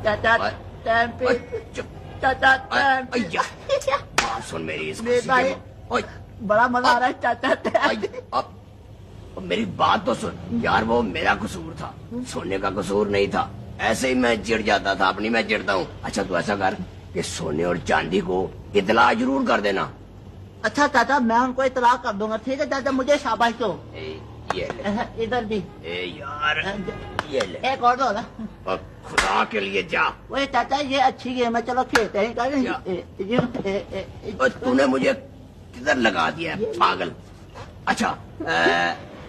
चाचा टाइम पे। चुप। चाचा टाइम पे। बात सुन मेरी, इस मेरे खुशी भाई, के- ओए, बड़ा मजा आ रहा है चाचा टाइम पे। अब मेरी बात तो सुन यार, वो मेरा कसूर था, सोने का कसूर नहीं था। ऐसे ही मैं चिढ़ जाता था, अपनी मैं चिढ़ता हूँ। अच्छा तू ऐसा कर कि सोने और चांदी को इतला जरूर कर देना। अच्छा चाचा, मैं उनको इतला कर दूंगा। ठीक है चाचा, मुझे शाबाश दो। ये ले। इधर भी यार ये ले। एक और दो ना। अब खुदा के लिए जा। वो चाचा ये अच्छी गेम है, चलो खेलते हैं। तूने मुझे किधर लगा दिया है पागल? अच्छा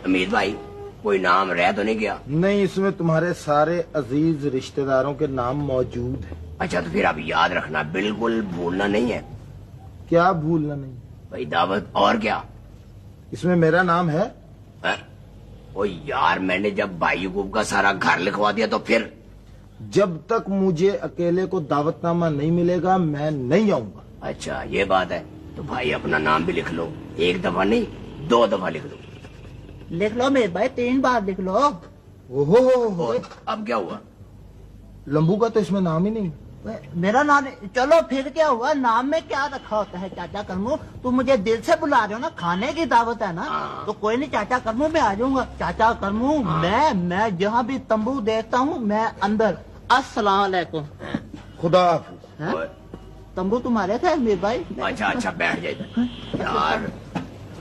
अमीर भाई, कोई नाम रह तो नहीं गया? नहीं, इसमें तुम्हारे सारे अजीज रिश्तेदारों के नाम मौजूद हैं। अच्छा तो फिर अब याद रखना, बिल्कुल भूलना नहीं है। क्या भूलना नहीं? भाई दावत और क्या? इसमें मेरा नाम है। ओ यार, मैंने जब भाई यूकुब का सारा घर लिखवा दिया तो फिर? जब तक मुझे अकेले को दावतनामा नहीं मिलेगा मैं नहीं आऊंगा। अच्छा ये बात है, तो भाई अपना नाम भी लिख लो, 1 दफा नहीं 2 दफा लिख लो। लिख लो मेरे भाई, 3 बार लिख लो। ओहो, अब क्या हुआ? लंबू का तो इसमें नाम ही नहीं। मेरा नाम, चलो फिर क्या हुआ, नाम में क्या रखा होता है चाचा करमू? तुम मुझे दिल से बुला रहे हो ना, खाने की दावत है ना, तो कोई नहीं चाचा करमू, मैं आ जाऊंगा। चाचा करमू, मैं जहाँ भी तंबू देखता हूँ मैं अंदर। अस्सलाम वालेकुम। खुदा हाफिज। तंबू तुम्हारे थे मेरे भाई? अच्छा बैठ जाए यार।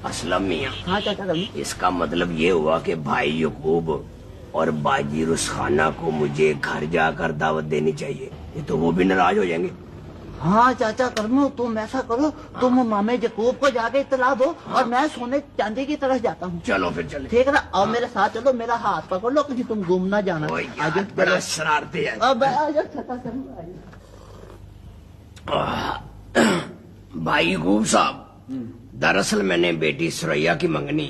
असलम मियाँ। हाँ चाचा करमू। इसका मतलब ये हुआ कि भाई यूकुब और बाजी रुसखाना को मुझे घर जाकर दावत देनी चाहिए, ये तो वो भी नाराज हो जाएंगे। हाँ चाचा करमू, तुम ऐसा करो, तुम मामे यकूब को जाके इतला दो और मैं सोने चांदी की तरफ जाता हूँ। चलो फिर चले। ठीक है ना? और मेरे साथ चलो, मेरा हाथ पकड़ लो, कहीं तुम गुम ना जाना। आज बड़ा शरारती है। अब चाचा करमू भाई यूकुब साहब, दरअसल मैंने बेटी सुरैया की मंगनी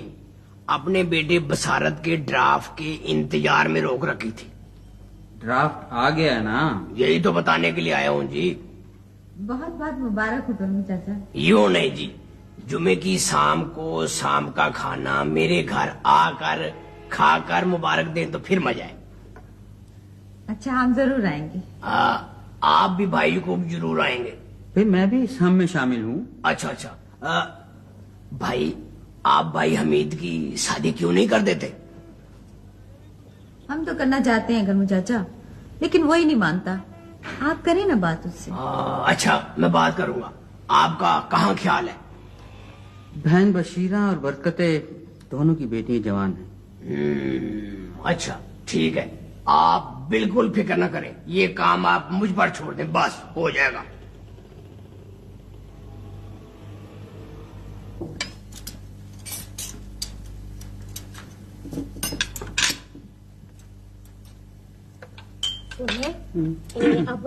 अपने बेटे बसारत के ड्राफ्ट के इंतजार में रोक रखी थी। ड्राफ्ट आ गया है ना? यही तो बताने के लिए आया हूँ जी। बहुत बहुत मुबारक हो तुम्हें चाचा। यूं नहीं जी, जुमे की शाम को शाम का खाना मेरे घर आकर खाकर मुबारक दें तो फिर मजा है। अच्छा, हम जरूर आएंगे। आप भी भाई को जरूर आएंगे। भाई मैं भी इस हम में शामिल हूँ। अच्छा अच्छा। भाई आप भाई हमीद की शादी क्यों नहीं कर देते? हम तो करना चाहते हैं करमू चाचा, लेकिन वही नहीं मानता। आप करें ना बात उससे। अच्छा, मैं बात करूंगा। आपका कहाँ ख्याल है? बहन बशीरा और बरकते दोनों की बेटी जवान है। अच्छा ठीक है, आप बिल्कुल फिक्र न करें, ये काम आप मुझ पर छोड़ दें, बस हो जाएगा। अब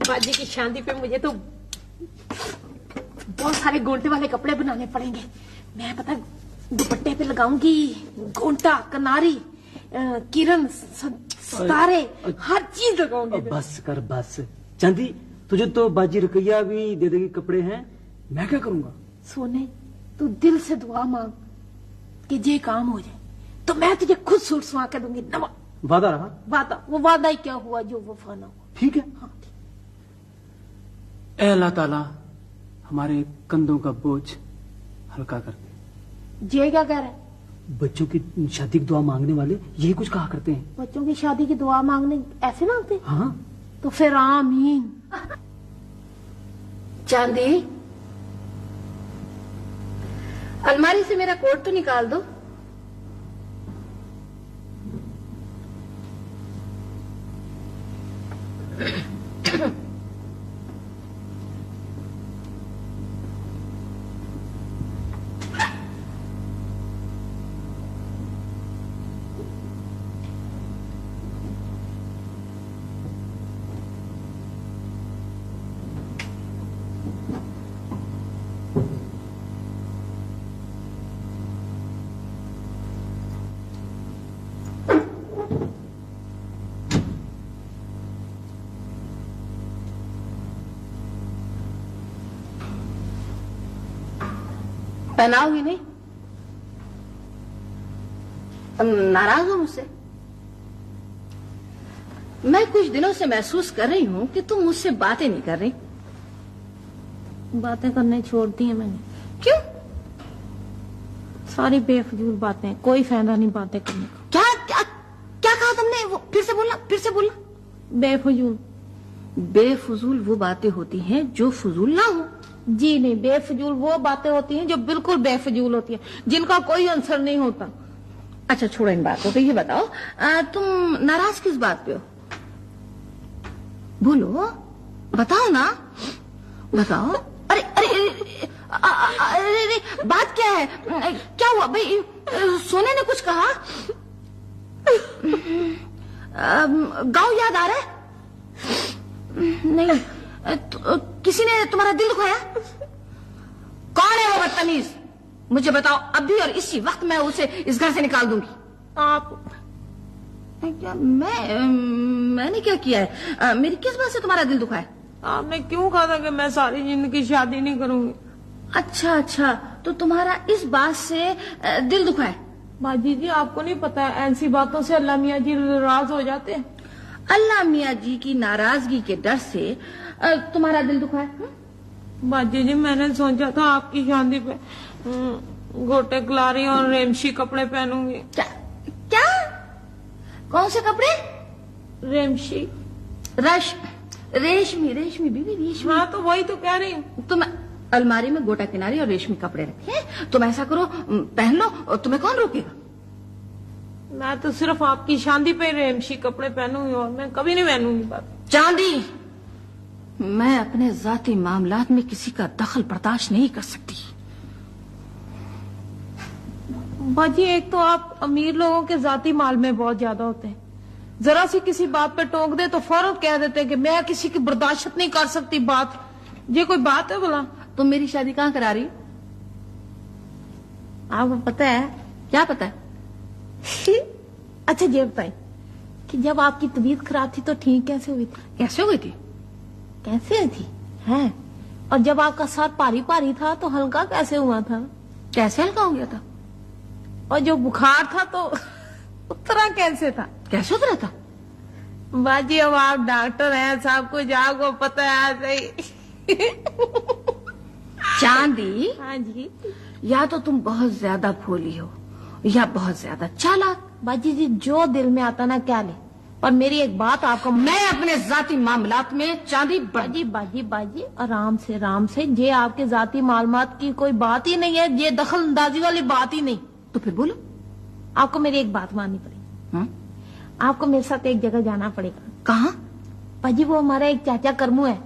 बाजी की शादी पे मुझे तो बहुत सारे गोंटे वाले कपड़े बनाने पड़ेंगे। मैं पता दुपट्टे पे लगाऊंगी गोंटा, कनारी, किरण, सितारे, हर चीज लगाऊंगी। बस कर बस। चांदी, तुझे तो बाजी रुकैया भी दे देगी कपड़े हैं, मैं क्या करूंगा? सोने, तू दिल से दुआ मांग कि ये काम हो जाए, तो मैं तुझे खुद सूट सवा के दूंगी। नवा वादा रहा? वादा, वो वादा ही क्या हुआ जो वफा ना हुआ। ठीक है। हाँ, ऐ अल्लाह ताला हमारे कंधों का बोझ हल्का कर दे। ये क्या कह रहा है? बच्चों की शादी की दुआ मांगने वाले यही कुछ कहा करते हैं। बच्चों की शादी की दुआ मांगने ऐसे मांगते? हाँ। तो फिर आमीन। चांदी, अलमारी से मेरा कोट तो निकाल दो। पहनाओगी नहीं? तुम नाराज हो मुझसे? मैं कुछ दिनों से महसूस कर रही हूं कि तुम मुझसे बातें नहीं कर रही। बातें करने छोड़ दी है मैंने। क्यों? सारी बेफजूल बातें, कोई फायदा नहीं बातें करने का। क्या क्या क्या कहा तुमने? वो फिर से बोलना, फिर से बोलना। बेफजूल। बेफजूल वो बातें होती हैं जो फजूल ना हो। जी नहीं, बेफजूल वो बातें होती हैं जो बिल्कुल बेफजूल होती हैं, जिनका कोई आंसर नहीं होता। अच्छा छोड़ो इन बातों को, ये बताओ तुम नाराज किस बात पे हो? बोलो, बताओ ना, बताओ। अरे अरे अरे, अरे, अरे बात क्या है? क्या हुआ भाई? सोने ने कुछ कहा? गाँव याद आ रहा है? नहीं। किसी ने तुम्हारा दिल दुखाया? कौन है वो बदतमीज? मुझे बताओ अभी और इसी वक्त मैं उसे इस घर से निकाल दूंगी। आप क्या? मैंने क्या किया है? मेरी किस बात से तुम्हारा दिल दुखा है? आपने क्यों कहा था कि मैं सारी जिंदगी शादी नहीं करूंगी? अच्छा अच्छा, तो तुम्हारा इस बात से दिल दुखा है? बाजी जी, आपको नहीं पता है, ऐसी बातों से अल्लाह मियाँ जी नाराज हो जाते हैं। अल्लाह मियाँ जी की नाराजगी के डर से तुम्हारा दिल दुखा है? बाजी जी, मैंने सोचा था आपकी शादी पे गोटे कलारी और रेमशी कपड़े पहनूंगी। क्या क्या? कौन से कपड़े? रेमशी, रेशमी, रेशमी बीवी, रेशमी। हाँ तो वही तो कह रही हूँ। तुम अलमारी में गोटा किनारी और रेशमी कपड़े रखे हैं, तुम ऐसा करो पहन लो, और तुम्हें कौन रोकेगा? मैं तो सिर्फ आपकी शादी पे रेमशी कपड़े पहनूंगी और मैं कभी नहीं पहनूंगी। बात चांदी, मैं अपने जाती मामलात में किसी का दखल बर्दाश्त नहीं कर सकती। बाजी, एक तो आप अमीर लोगों के जाती माल में बहुत ज्यादा होते हैं, जरा सी किसी बात पे टोक दे तो फौरन कह देते हैं कि मैं किसी की बर्दाश्त नहीं कर सकती बात। ये कोई बात है भला? तुम मेरी शादी कहाँ करा रही? आपको पता है? क्या पता है? अच्छा ये बताइए कि जब आपकी तबीयत खराब थी तो ठीक कैसे हुई थी? कैसे हुई थी? कैसे हुई थी है? और जब आपका सर भारी भारी था तो हल्का कैसे हुआ था? कैसे हल्का हो गया था? और जो बुखार था तो उतरा कैसे था? कैसे उतरा था? बाजी अब आप डॉक्टर हैं, सब कुछ आपको पता है सही। चांदी, हाँ जी। या तो तुम बहुत ज्यादा भोली हो या बहुत ज्यादा चालाक। बाजी जी जो दिल में आता ना क्या ले, पर मेरी एक बात आपको, मैं अपने जाती मामलात में चांदी बाजी बाजी बाजी आराम से ये आपके जाती मालूमात की कोई बात ही नहीं है, ये दखल अंदाजी वाली बात ही नहीं। तो फिर बोलो। आपको मेरी एक बात माननी पड़ेगी। आपको मेरे साथ एक जगह जाना पड़ेगा। कहाँ? बाजी वो हमारा एक चाचा करमू है,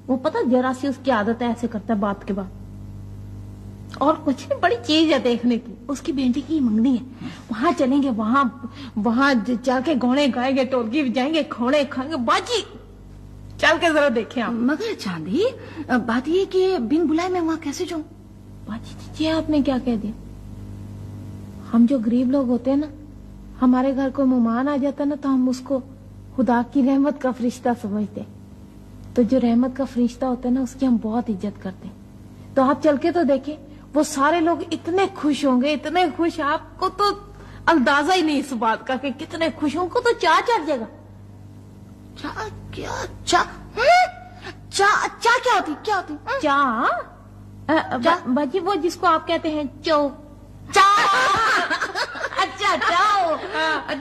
वो पता जरा सी उसकी आदत है, ऐसे करता है बात के बाद, और कुछ नहीं, बड़ी चीज है देखने की। उसकी बेटी की मंगनी है, वहां चलेंगे, वहां जाके गौने गाएंगे, टोलकी बजाएंगे, खोने खाएंगे। बाजी चल के जरा देखें आप। मगर चांदी, बात ये कि बिन बुलाए मैं वहां कैसे जाऊं? बाजी ये आपने क्या कह दिया? हम जो गरीब लोग होते हैं ना, हमारे घर कोई मेहमान आ जाता ना, तो हम उसको खुदा की रहमत का फरिश्ता समझते हैं। तो जो रहमत का फरिश्ता होता है ना, उसकी हम बहुत इज्जत करते हैं। तो आप चल के तो देखें, वो सारे लोग इतने खुश होंगे, इतने खुश, आपको तो अंदाजा ही नहीं इस बात का कि कितने खुश होंगे। तो चाह चढ़ जाएगा। चाह क्या? चाह क्या होती? क्या होती? चाह बाजी वो जिसको आप कहते हैं चो। अच्छा चाओ,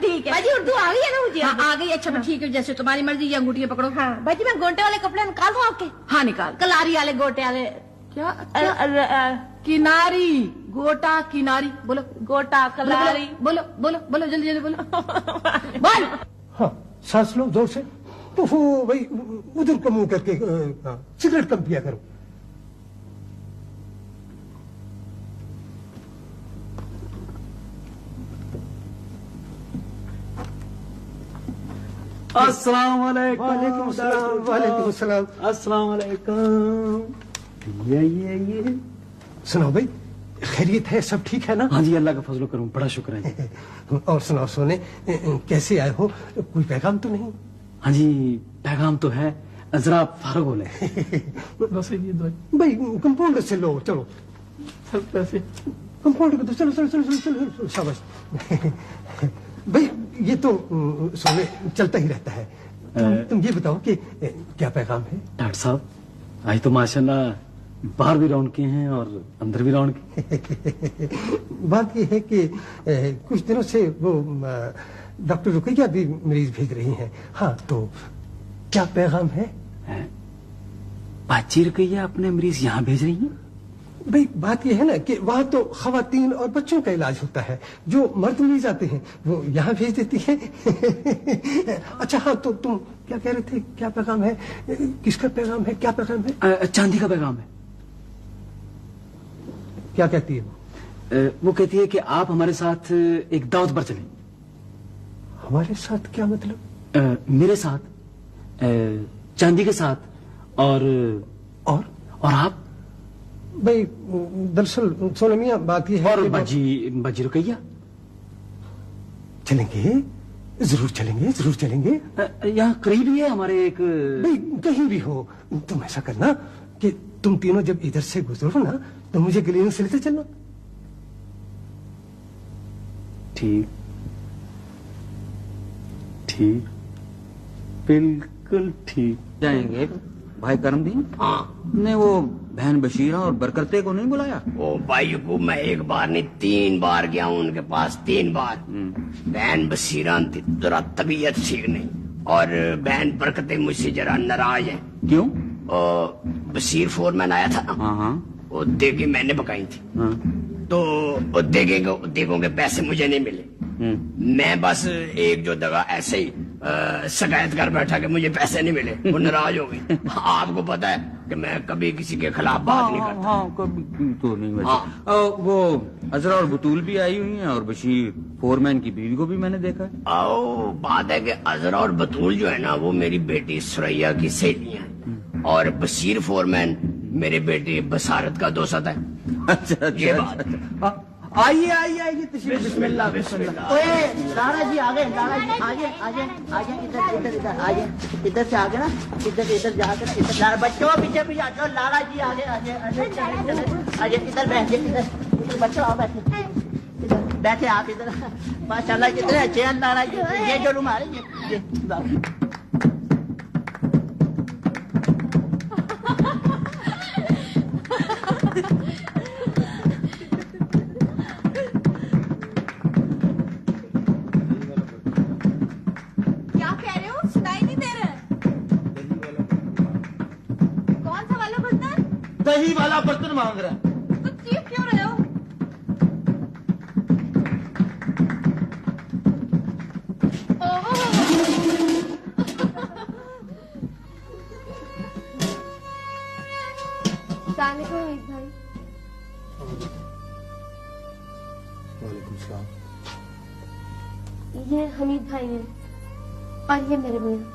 ठीक है बाजी, उर्दू आ गई है ना मुझे? हाँ, आ गई। अच्छा ठीक है, जैसे तुम्हारी मर्जी। ये अंगूठियां पकड़ो। हाँ बाजी, मैं गोटे वाले कपड़े निकाल दूं आपके? हाँ निकाल। कलारी वाले गोटे वाले। क्या? किनारी, गोटा किनारी। बोलो गोटा कलारी। बोलो बोलो बोलो, जल्दी जल्दी बोलो। बोल। हाँ, सांस लो जोर से। ओहो भाई, उधर को मुंह करके सिगरेट कम पिया करो। अस्सलाम वालेकुम। वालेकुम सलाम। वालेकुम सलाम। अस्सलाम वालेकुम। ये सुनाओ भाई, खैरियत है? सब ठीक है ना? हाँ जी, अल्लाह का फजल करूं, बड़ा शुक्र है। और सुनाओ सोने, कैसे आए हो? कोई पैगाम तो नहीं? हाँ जी, पैगाम तो है, जरा फारग हो ले। भाई कंपाउंडर से लो, चलो पैसे कंपाउंडर को तो चलो चलो चलो चलो चलो, शाबाश। भाई ये तो सोने चलता ही रहता है। तुम ये बताओ कि क्या पैगाम है? डॉक्टर साहब, आज तो माशाल्लाह बाहर भी रौनके हैं और अंदर भी रौनके। बात ये है कि कुछ दिनों से वो डॉक्टर रुकैया भी मरीज भेज रही हैं। हाँ, तो क्या पैगाम है? बाची रुकैया अपने मरीज यहाँ भेज रही हैं? भाई बात यह है ना कि वहाँ तो खवातीन और बच्चों का इलाज होता है, जो मर्द मरीज आते हैं वो यहाँ भेज देती है। अच्छा हाँ, तो तुम क्या कह रहे थे? क्या पैगाम है? किसका पैगाम है? क्या पैगाम है? चांदी का पैगाम है। क्या कहती है वो? वो कहती है कि आप हमारे साथ एक दावत पर चलें। हमारे साथ क्या मतलब? मेरे साथ, चांदी के साथ, और आप? भाई दरअसल सोना मियां बात यह है और कि बाजी रुकैया। चलेंगे, जरूर चलेंगे, जरूर चलेंगे। यहाँ करीब ही है हमारे एक। भाई कहीं भी हो, तुम ऐसा करना कि तुम तीनों जब इधर से गुजरो ना, तो मुझे गली से लेते चलना। ठीक ठीक, बिल्कुल ठीक। जाएंगे भाई करमदीन। हाँ, ने वो बहन बशीरा और बरकते को नहीं बुलाया? ओ भाई को मैं एक बार नहीं 3 बार गया हूँ उनके पास, 3 बार। बहन बशीरा जरा तबीयत ठीक नहीं, और बहन बरकते मुझसे जरा नाराज है। क्यों? बशीर फोरमैन आया था ना, हाँ हाँ, वो देगी मैंने पकाई थी। हाँ। तो वो देगों के पैसे मुझे नहीं मिले। मैं बस एक जो दगा ऐसे ही शिकायत कर बैठा कि मुझे पैसे नहीं मिले, वो नाराज हो गई। आपको पता है कि मैं कभी किसी के खिलाफ बात नहीं करता। हाँ, कभी तो नहीं वैसे। वो अजरा और बतूल भी आई हुई हैं, और बशीर फोरमैन की बीवी को भी मैंने देखा है। आओ, बात है कि अजरा और बतूल जो है ना, वो मेरी बेटी सुरैया की सहेलियां हैं, और बशीर फोरमैन मेरे बेटे बसारत का दोस्त है। अच्छा ये बात। आइए आइए आइए, बिस्मिल्लाह बिस्मिल्लाह। ओए लाला जी आ गए, लाला जी आ गए, आ गए, आ गए, इधर इधर इधर आ गए, इधर से आ गए ना, इधर इधर जाकर इधर लाला बच्चों पीछे पीछे आ जाओ। लाला जी आ गए, आ गए, आ गए, आ गए, इधर बैठिए, इधर बच्चों आओ, बैठे, बैठे आप इधर। माशाल्लाह कितने अच्छे हैं लाला जी। ये जो रूम आ रही है, कौन सा वाला बर्तन? दही वाला बर्तन मांग रहा है। तो चीख क्यों रहे हो? भाई वालेकुम सलाम। ये हमीद भाई है और ये मेरे मियाँ।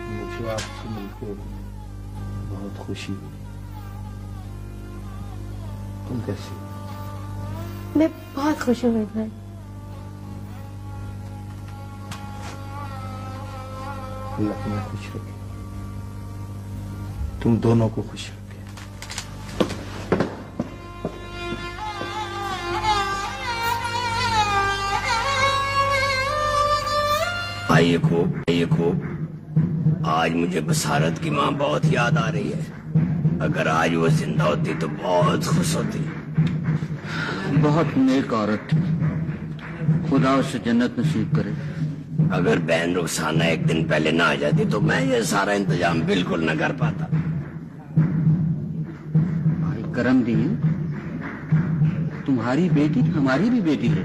मुझे आपसे मिलकर बहुत खुशी हुई। तुम कैसी? मैं बहुत खुश हूँ हमीद भाई। अल्लाह तुम्हें खुश रखे, तुम दोनों को खुश रखे। आइए खूब, आइए खूब। आज मुझे बसारत की माँ बहुत याद आ रही है। अगर आज वो जिंदा होती तो बहुत खुश होती। बहुत नेक औरत, खुदा उसे जन्नत नसीब करे। अगर बहन रुखसाना एक दिन पहले ना आ जाती तो मैं ये सारा इंतजाम बिल्कुल न कर पाता। भाई करम दी, तुम्हारी बेटी हमारी भी बेटी है।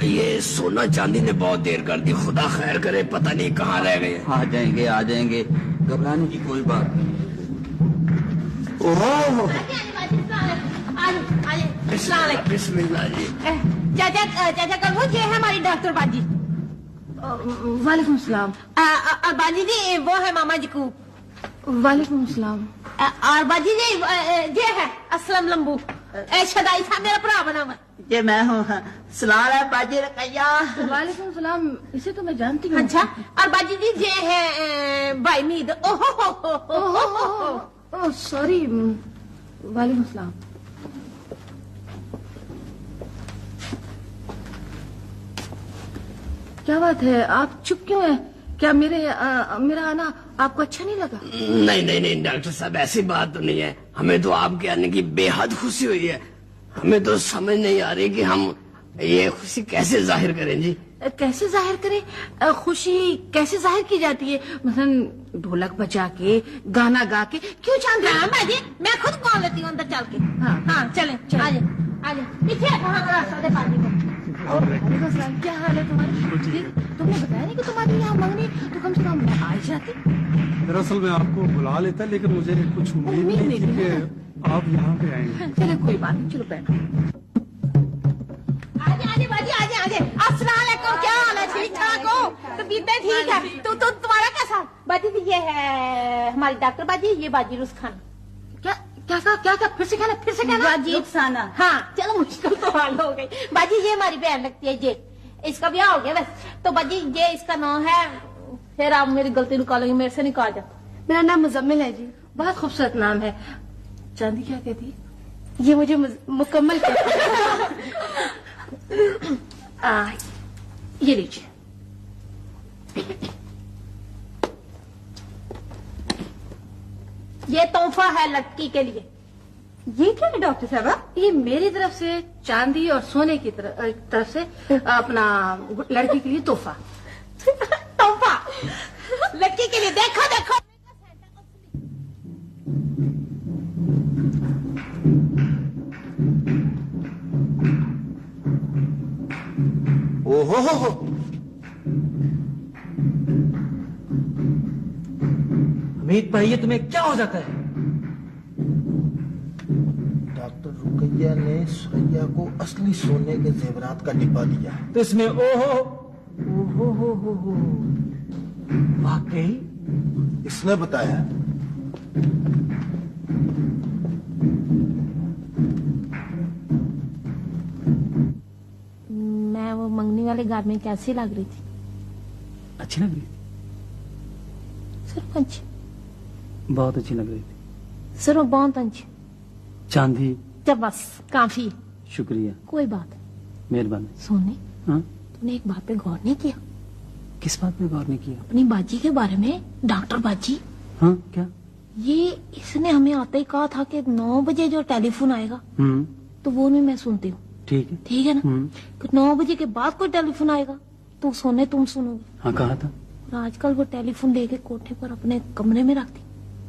ये सोना चांदी ने बहुत देर कर दी। खुदा खैर करे, पता नहीं कहाँ रह गए। आ जाएंगे, आ जाएंगे, घबराने की कोई बात नहीं। ओहो, बिस्मिल्लाह जी। चाचा चाचा कल वो ये है हमारी डॉक्टर बाजी। वालेकुम सलाम। बाजी जी वो है मामा जी को। वालेकुम सलाम। और बाजी जी ये है असलम लंबू। शदाई साहब मेरा भरा बना हुआ। ये मैं हूँ। सलाम है बाजी रकैया। वालेकुम सलाम। इसे तो मैं जानती हूँ। अच्छा, और बाजी जी ये है भाई मीद। Oh sorry. वालेकुम सलाम। क्या बात है, आप चुप क्यों हैं? क्या मेरा आना आपको अच्छा नहीं लगा? नहीं नहीं नहीं डॉक्टर साहब, ऐसी बात तो नहीं है। हमें तो आपके आने की बेहद खुशी हुई है। हमें तो समझ नहीं आ रही कि हम ये खुशी कैसे जाहिर करें जी। कैसे जाहिर करें? खुशी कैसे जाहिर की जाती है? मतलब ढोलक बजा के, गाना गा के? क्यों चांद? हाँ बाजी, मैं खुद कॉल लेती हूँ अंदर चल के। हाँ हाँ चले आजे आजे पीछे। क्या हाल है तुम्हारे? तुमने बताया नहीं कि तुम्हारी यहाँ मंगनी, तो कम से कम मैं आ जाती। दरअसल मैं आपको बुला लेता, लेकिन मुझे कुछ उम्मीद नहीं थी कि आप यहाँ पे आएंगे। चलो कोई बात नहीं, चलो बैठो। आजे आजे बाजी आजे आजे। अस्सलाम वालेकुम, क्या हाल है? ठीक ठाक हो? तबीयत ठीक है? तो तुम्हारा कैसा? बाजी जी ये है हमारी डॉक्टर बाजी, ये बाजी रुस्खान। क्या फिर से कहना बाजी रुखसाना। हाँ चलो मुश्किल तो हाल हो गई। बाजी ये हमारी बहन लगती है, ये इसका ब्याह हो गया बस। तो बाजी ये इसका नाम है। फिर आप मेरी गलती निकालेंगे, मेरे से निकाल जाओ। मेरा नाम मुजम्मिल है जी। बहुत खूबसूरत नाम है। चांदी क्या कहती है? ये मुझे मुकम्मल ये लीजिए। ये तोहफा है लड़की के लिए। ये क्या है डॉक्टर साहब? ये मेरी तरफ से चांदी और सोने की तरफ से अपना लड़की के लिए तोहफा। तोहफा लड़की के लिए। देखो देखो ओहो, हमीद भाई ये तुम्हें क्या हो जाता है? डॉक्टर रुकैया ने सुरैया को असली सोने के जेवरात का डिब्बा दिया है। तो इसमें ओहो वाकई इसने बताया। मैं वो मंगनी वाले घर में कैसी लग रही थी? अच्छी लग रही थी, सिर्फ अच्छी, बहुत अच्छी लग रही थी। सिर्फ बहुत अच्छी। चांदी जब बस काफी। शुक्रिया, कोई बात। मेहरबानी। सोने, हाँ तूने एक बात पे गौर नहीं किया? किस बात पे गौर नहीं किया? अपनी बाजी के बारे में। डॉक्टर बाजी। हाँ क्या? ये इसने हमें आते ही कहा था कि 9 बजे जो टेलीफोन आएगा तो वो भी मैं सुनती हूँ। ठीक है, ठीक है ना? कि 9 बजे के बाद कोई टेलीफोन आएगा तू सोने तुम सुनोगे। हाँ कहा था। और आजकल वो टेलीफोन लेके कोठे पर अपने कमरे में रखती,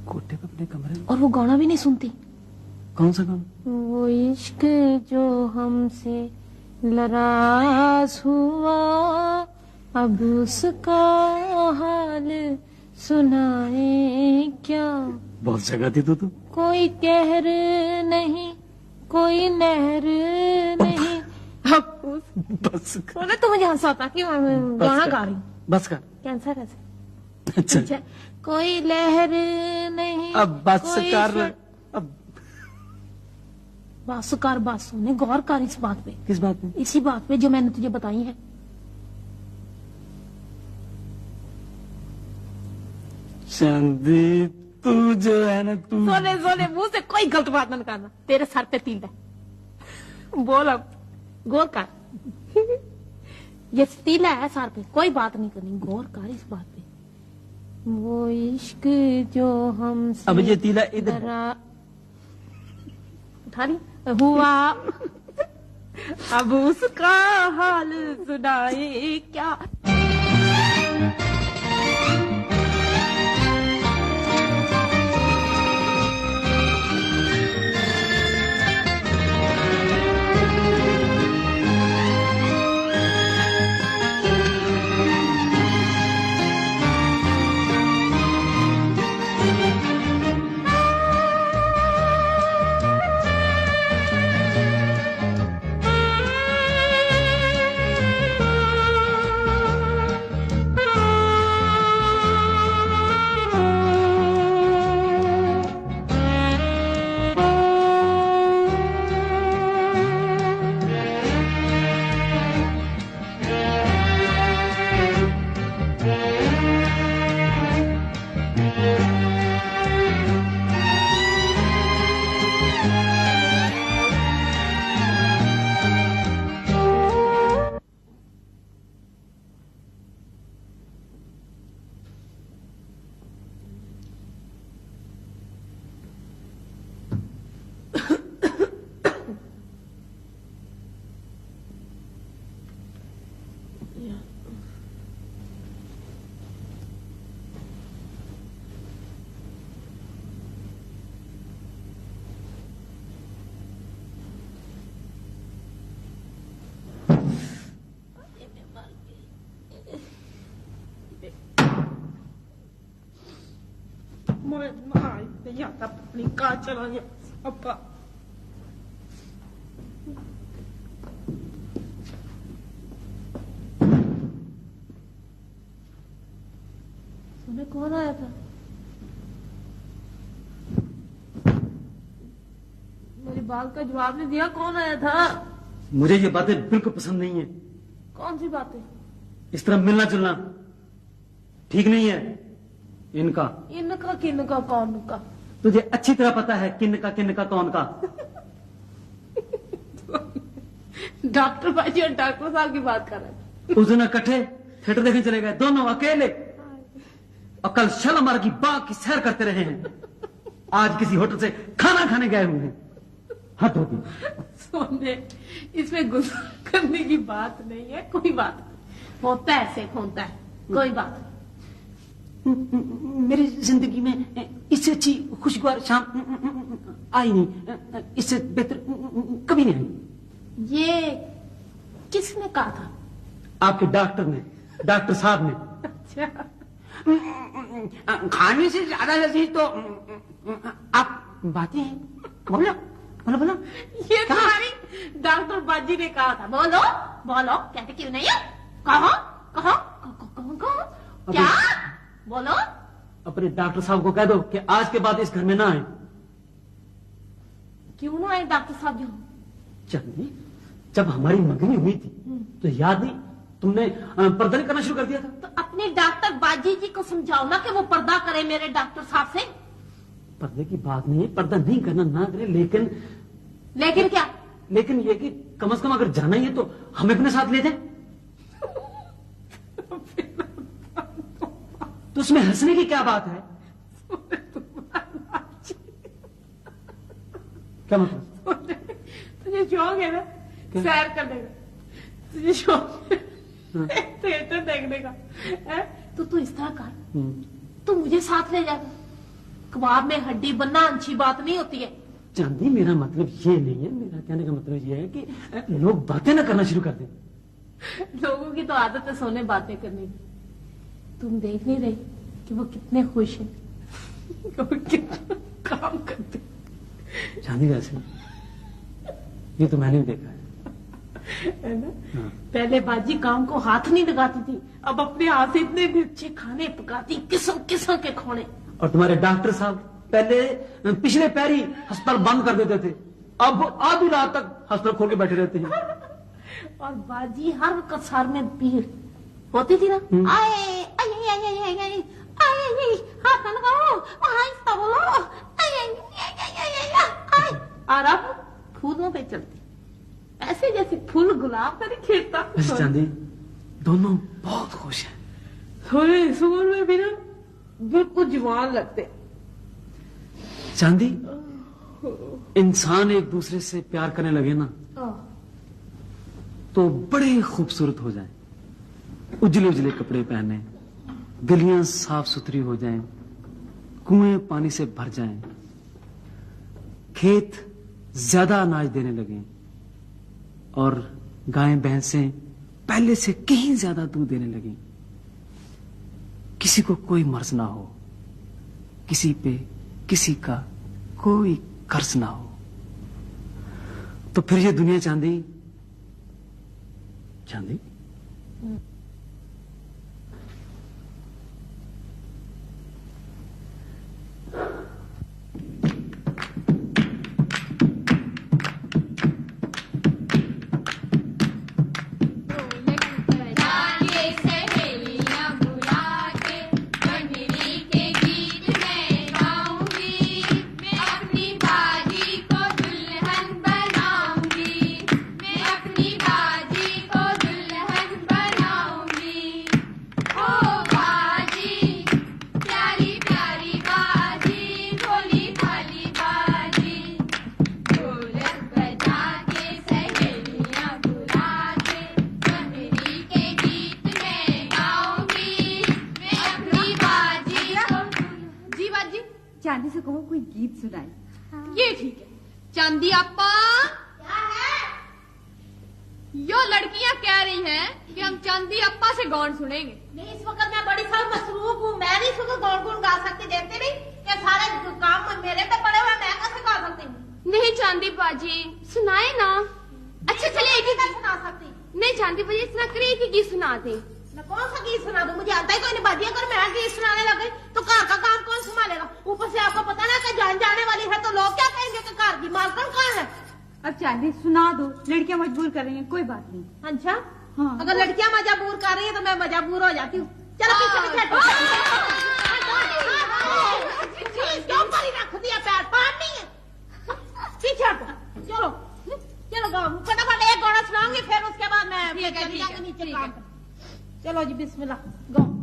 कोठे पे अपने कमरे में। और वो गाना भी नहीं सुनती। कौन सा गाना? वो इश्क जो हमसे लराज हुआ, अब उसका हाल सुनाए क्या। बहुत जगह थी तो। कोई कहर नहीं, कोई नहर नहीं। अब बस बोले तो मुझे हंसाता कि मैं गाना गा रही हूँ। बस कर। कैंसर कैसे? अच्छा कोई लहर नहीं, अब बस कोई कर। अब बासुकार बासु ने गौर कर इस बात पे। किस बात पे? इसी बात पे जो मैंने तुझे बताई है। चांदी तू जो है ना तू। सोने सोने मुंह से कोई गलत बात न निकालना, तेरे सर पे तिल है। बोल अब गौर कर। ये तिल है सर पे, कोई बात नहीं करनी, गौर कर इस बात पे। वो इश्क जो हमसे अब ये तिला इधर उठा ली हुआ, अब उसका हाल सुनाए क्या। मैं याद अपनी कार चला गया अपा। सुने कौन आया था? मेरी बात का जवाब नहीं दिया, कौन आया था? मुझे ये बातें बिल्कुल पसंद नहीं है। कौन सी बातें? इस तरह मिलना जुलना ठीक नहीं है। इनका किनका कौन का? तुझे अच्छी तरह पता है किनका कौन का। डॉक्टर भाई और डॉक्टर साहब की बात कर रहे हैं। उस दिन इकट्ठे थिएटर देखने चले गए, दोनों अकेले। और कल शालामार की बाग की सैर करते रहे हैं। आज किसी होटल से खाना खाने गए हुए हैं। हद होती। सोने इसमें गुस्सा करने की बात नहीं है, कोई बात नहीं। होता है ऐसे होता है, कोई बात। मेरी जिंदगी में इससे अच्छी खुशगवार शाम आई नहीं, इससे बेहतर कभी नहीं आई। ये किसने कहा था? आपके डॉक्टर ने, डॉक्टर साहब ने। अच्छा। खाने से ज्यादा लजीज तो आप बातें हैं। बोलो बोलो बोलो। ये तुम्हारी डॉक्टर बाजी ने कहा था। बोलो बोलो, कहते क्यों नहीं है? कहो कहो कहो कहो क्या? बोलो। अपने डॉक्टर साहब को कह दो कि आज के बाद इस घर में ना आए। क्यों ना आए डॉक्टर साहब? जो चंदी, जब हमारी मंगनी हुई थी तो याद नहीं तुमने पर्दा नहीं करना शुरू कर दिया था? तो अपने डॉक्टर बाजी जी को समझाओ ना कि वो पर्दा करे मेरे डॉक्टर साहब से। पर्दे की बात नहीं है, पर्दा नहीं करना ना करे, लेकिन क्या? लेकिन ये कि कम से कम अगर जाना ही है तो हमें अपने साथ ले जाए। तो उसमें हंसने की क्या बात है? क्या मतलब? तुझे शौक है ना सैर करने का? तुझे शौक है? थिएटर देखने का है? तो इस तरह कर, तू मुझे साथ ले जा। कबाब में हड्डी बनना अच्छी बात नहीं होती है। चांदी, मेरा मतलब ये नहीं है, मेरा कहने का मतलब ये है कि लोग बातें ना करना शुरू कर दें। लोगों की तो आदत है सोने बातें करने की। तुम देख नहीं रही कि वो कितने खुश हैं और कितना काम करते। चांदी वैसे ये तो मैंने भी देखा है ना? हाँ। पहले बाजी काम को हाथ नहीं लगाती थी, अब अपने हाथ से इतने भी अच्छे खाने पकाती, किस्म किस्म के खाने। और तुम्हारे डॉक्टर साहब पहले पिछले पैर ही अस्पताल बंद कर देते थे, अब आधी रात तक अस्पताल खोल के बैठे रहते हैं। और बाजी हर कसार में भीड़ होती थी ना। आए आए आए आए आए आए हाथ लगाओ, आहिस्ता बोलो, और अब फूलों पे चलती, ऐसे जैसे फूल गुलाब पर ही खिलता। चांदी, दोनों बहुत खुश हैं। थोड़े सुर में भी ना बिल्कुल जवान लगते। चांदी, इंसान एक दूसरे से प्यार करने लगे ना तो बड़े खूबसूरत हो जाएं, उजले उजले कपड़े पहने, गलियां साफ सुथरी हो जाएं, कुएं पानी से भर जाएं, खेत ज्यादा अनाज देने लगे और गायें भैंसें पहले से कहीं ज्यादा दूध देने लगी। किसी को कोई मर्ज ना हो, किसी पे किसी का कोई कर्ज ना हो, तो फिर ये दुनिया चांदी चांदी। चांदी से कहो कोई गीत सुनाए। ये ठीक है। चांदी आपा, क्या है? यो लड़कियां कह रही हैं कि हम चांदी अप्पा से गौन सुनेंगे। नहीं, इस वक्त मैं बड़ी साल मसरूफ हूँ, मैं नहीं सुबह गौन गुन गा सकती। देखते नहीं ये सारे काम मेरे पे पड़े हुए, मैं कैसे गा सकती हूँ? नहीं चांदी बाजी, सुनाए ना। अच्छा चलिए एक ही सुना सकती। नहीं चांदी बाजी, इतना करिए एक ही गीत सुना दे। मैं कौन सा गीत सुना दूं? मुझे आता ही कोई नहीं। बाजी अगर मैं गीत सुनाने लगे तो घर का काम कौन संभालेगा? ऊपर से आपको पता ना कि जान जाने वाली है तो लोग क्या कहेंगे कि घर की मालकन कहाँ है? अब चांदी सुना दो, लड़कियां मजबूर कर रही हैं, कोई बात नहीं। अच्छा हाँ। अगर लड़कियां मजबूर कर रही है तो मैं मजबूर हो जाती हूँ। चलो पीछे पीछे क्यों परी रख दिया? पैर पानी है पीछे हटो। चलो चलो गाओ फटाफट, एक गाना सुनाऊंगी फिर उसके बाद मैं नीचे काम। चलो जी बिस्मिल्लाह गाओ।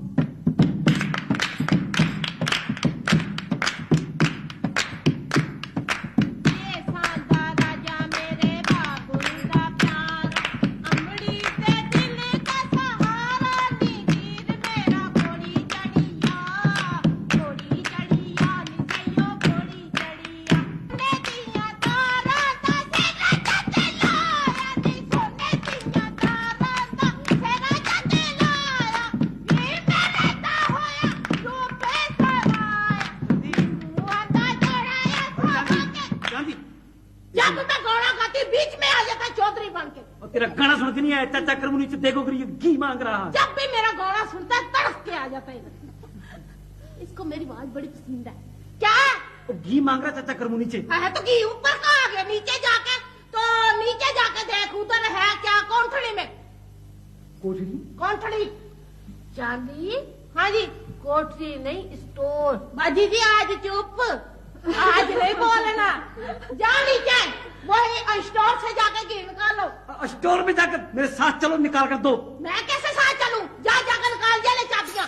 तेरा गाना सुन के नहीं आया? चाचा करमुनी से देखो कर ये घी मांग रहा है। जब भी मेरा गाना सुनता है तड़प के आ जाता है। इसको मेरी आवाज बड़ी पसंद है। क्या तो घी मांग रहा चाचा करमुनी से है? तो घी ऊपर का आ गया, नीचे जाके तो नीचे जाके देख उधर है क्या? कोठड़ी में। कोठड़ी? कोठड़ी चांदी? हाँ जी, कोठड़ी नहीं स्टोर। बाजी जी आज चुप, आज नहीं बोलना। जा नीचे वही स्टोर से जाके घी निकालो। स्टोर में जाकर मेरे साथ चलो, निकाल कर दो। मैं कैसे साथ चलूं? जा जाकर निकाल जा ले चाबियां।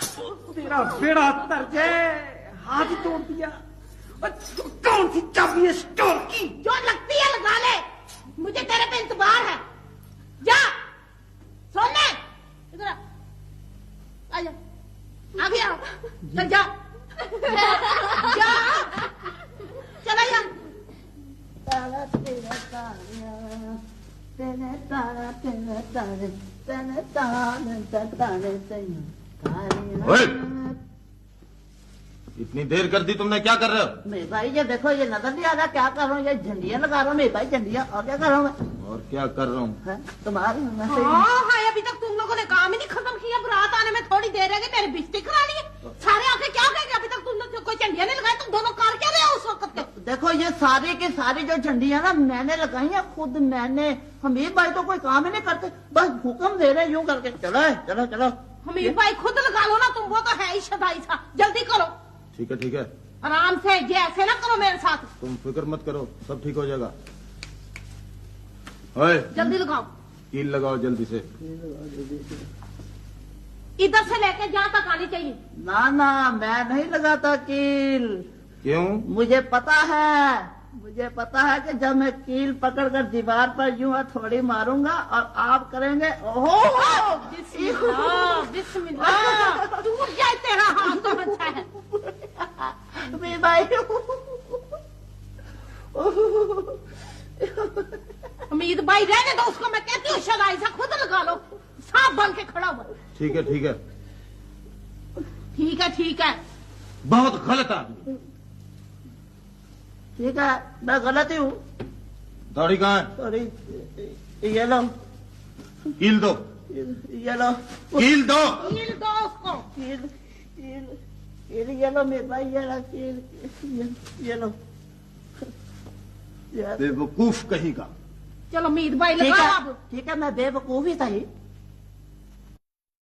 तेरा बेड़ा तरजे, हाथ तोड़ दिया। कौन सी चाबी है स्टोर की? जो लगती है लगा ले, मुझे तेरे पे इंतबार है। जा सोने इधर आजा आ गया चल जा जा चला जा तारा तेरा तारा तेरे तारा तेरा तारे तेरे तारे तारे तारे इतनी देर कर दी तुमने, क्या कर रहे हो? मेरे भाई ये देखो, ये नजर नहीं आ रहा क्या कर रहा हूँ? ये झंडियाँ लगा रहा हूँ मेरे भाई, झंडियाँ। और क्या कर रहा हूँ मैं? और क्या कर रहा हूँ? तुम्हारे हाँ, अभी तक तुम लोगों ने काम ही नहीं खत्म किया। बारात आने में थोड़ी देर है कि मेरी बिस्ती करा ली है। सारे आके क्या कहेंगे? अभी तक तुमने कोई झंडियाँ नहीं लगाई, तुम दोनों कर क्या रहे हो उस वक्त के? देखो ये सारी की सारी जो झंडियाँ ना मैंने लगाई है, खुद मैंने। हमीर भाई तो कोई काम ही नहीं करते, बस हुक्म दे रहे यूं करके, चलो चलो चलो। हमीर भाई खुद लगा लो ना, तुम वो तो है ही शदाई सा। जल्दी करो। ठीक है ठीक है, आराम से, ये ऐसे ना करो मेरे साथ। तुम फिक्र मत करो, सब ठीक हो जाएगा। ओए जल्दी लगाओ, कील लगाओ जल्दी से। इधर से लेके जहाँ तक आनी चाहिए। ना ना, मैं नहीं लगाता कील। क्यों? मुझे पता है कि जब मैं कील पकड़कर दीवार पर यूं थोड़ी मारूंगा और आप करेंगे ओहो बिस्मिल्लाह बिस्मिल्लाह, टूट जाए तेरा हाथ तो अच्छा है। मेरे भाई उम्मीद भाई रहने दो उसको, मैं कहती हूँ शदाई सा खुद लगा लो, सांप बन के खड़ा हुआ। ठीक है ठीक है ठीक है ठीक है। बहुत गलत आदमी। ठीक है, मैं गलत ही हूँ। दाढ़ी कहाँ है? सॉरी, ये लो कील दो, ये लो कील दो, कील दो उसको। कील कील कील ये लो मेरे भाई, ये लो कील, ये लो। बेवकूफ कहीं का। चलो मीत भाई ठीक लगाओ है अब। ठीक है, मैं बेवकूफ ही सही,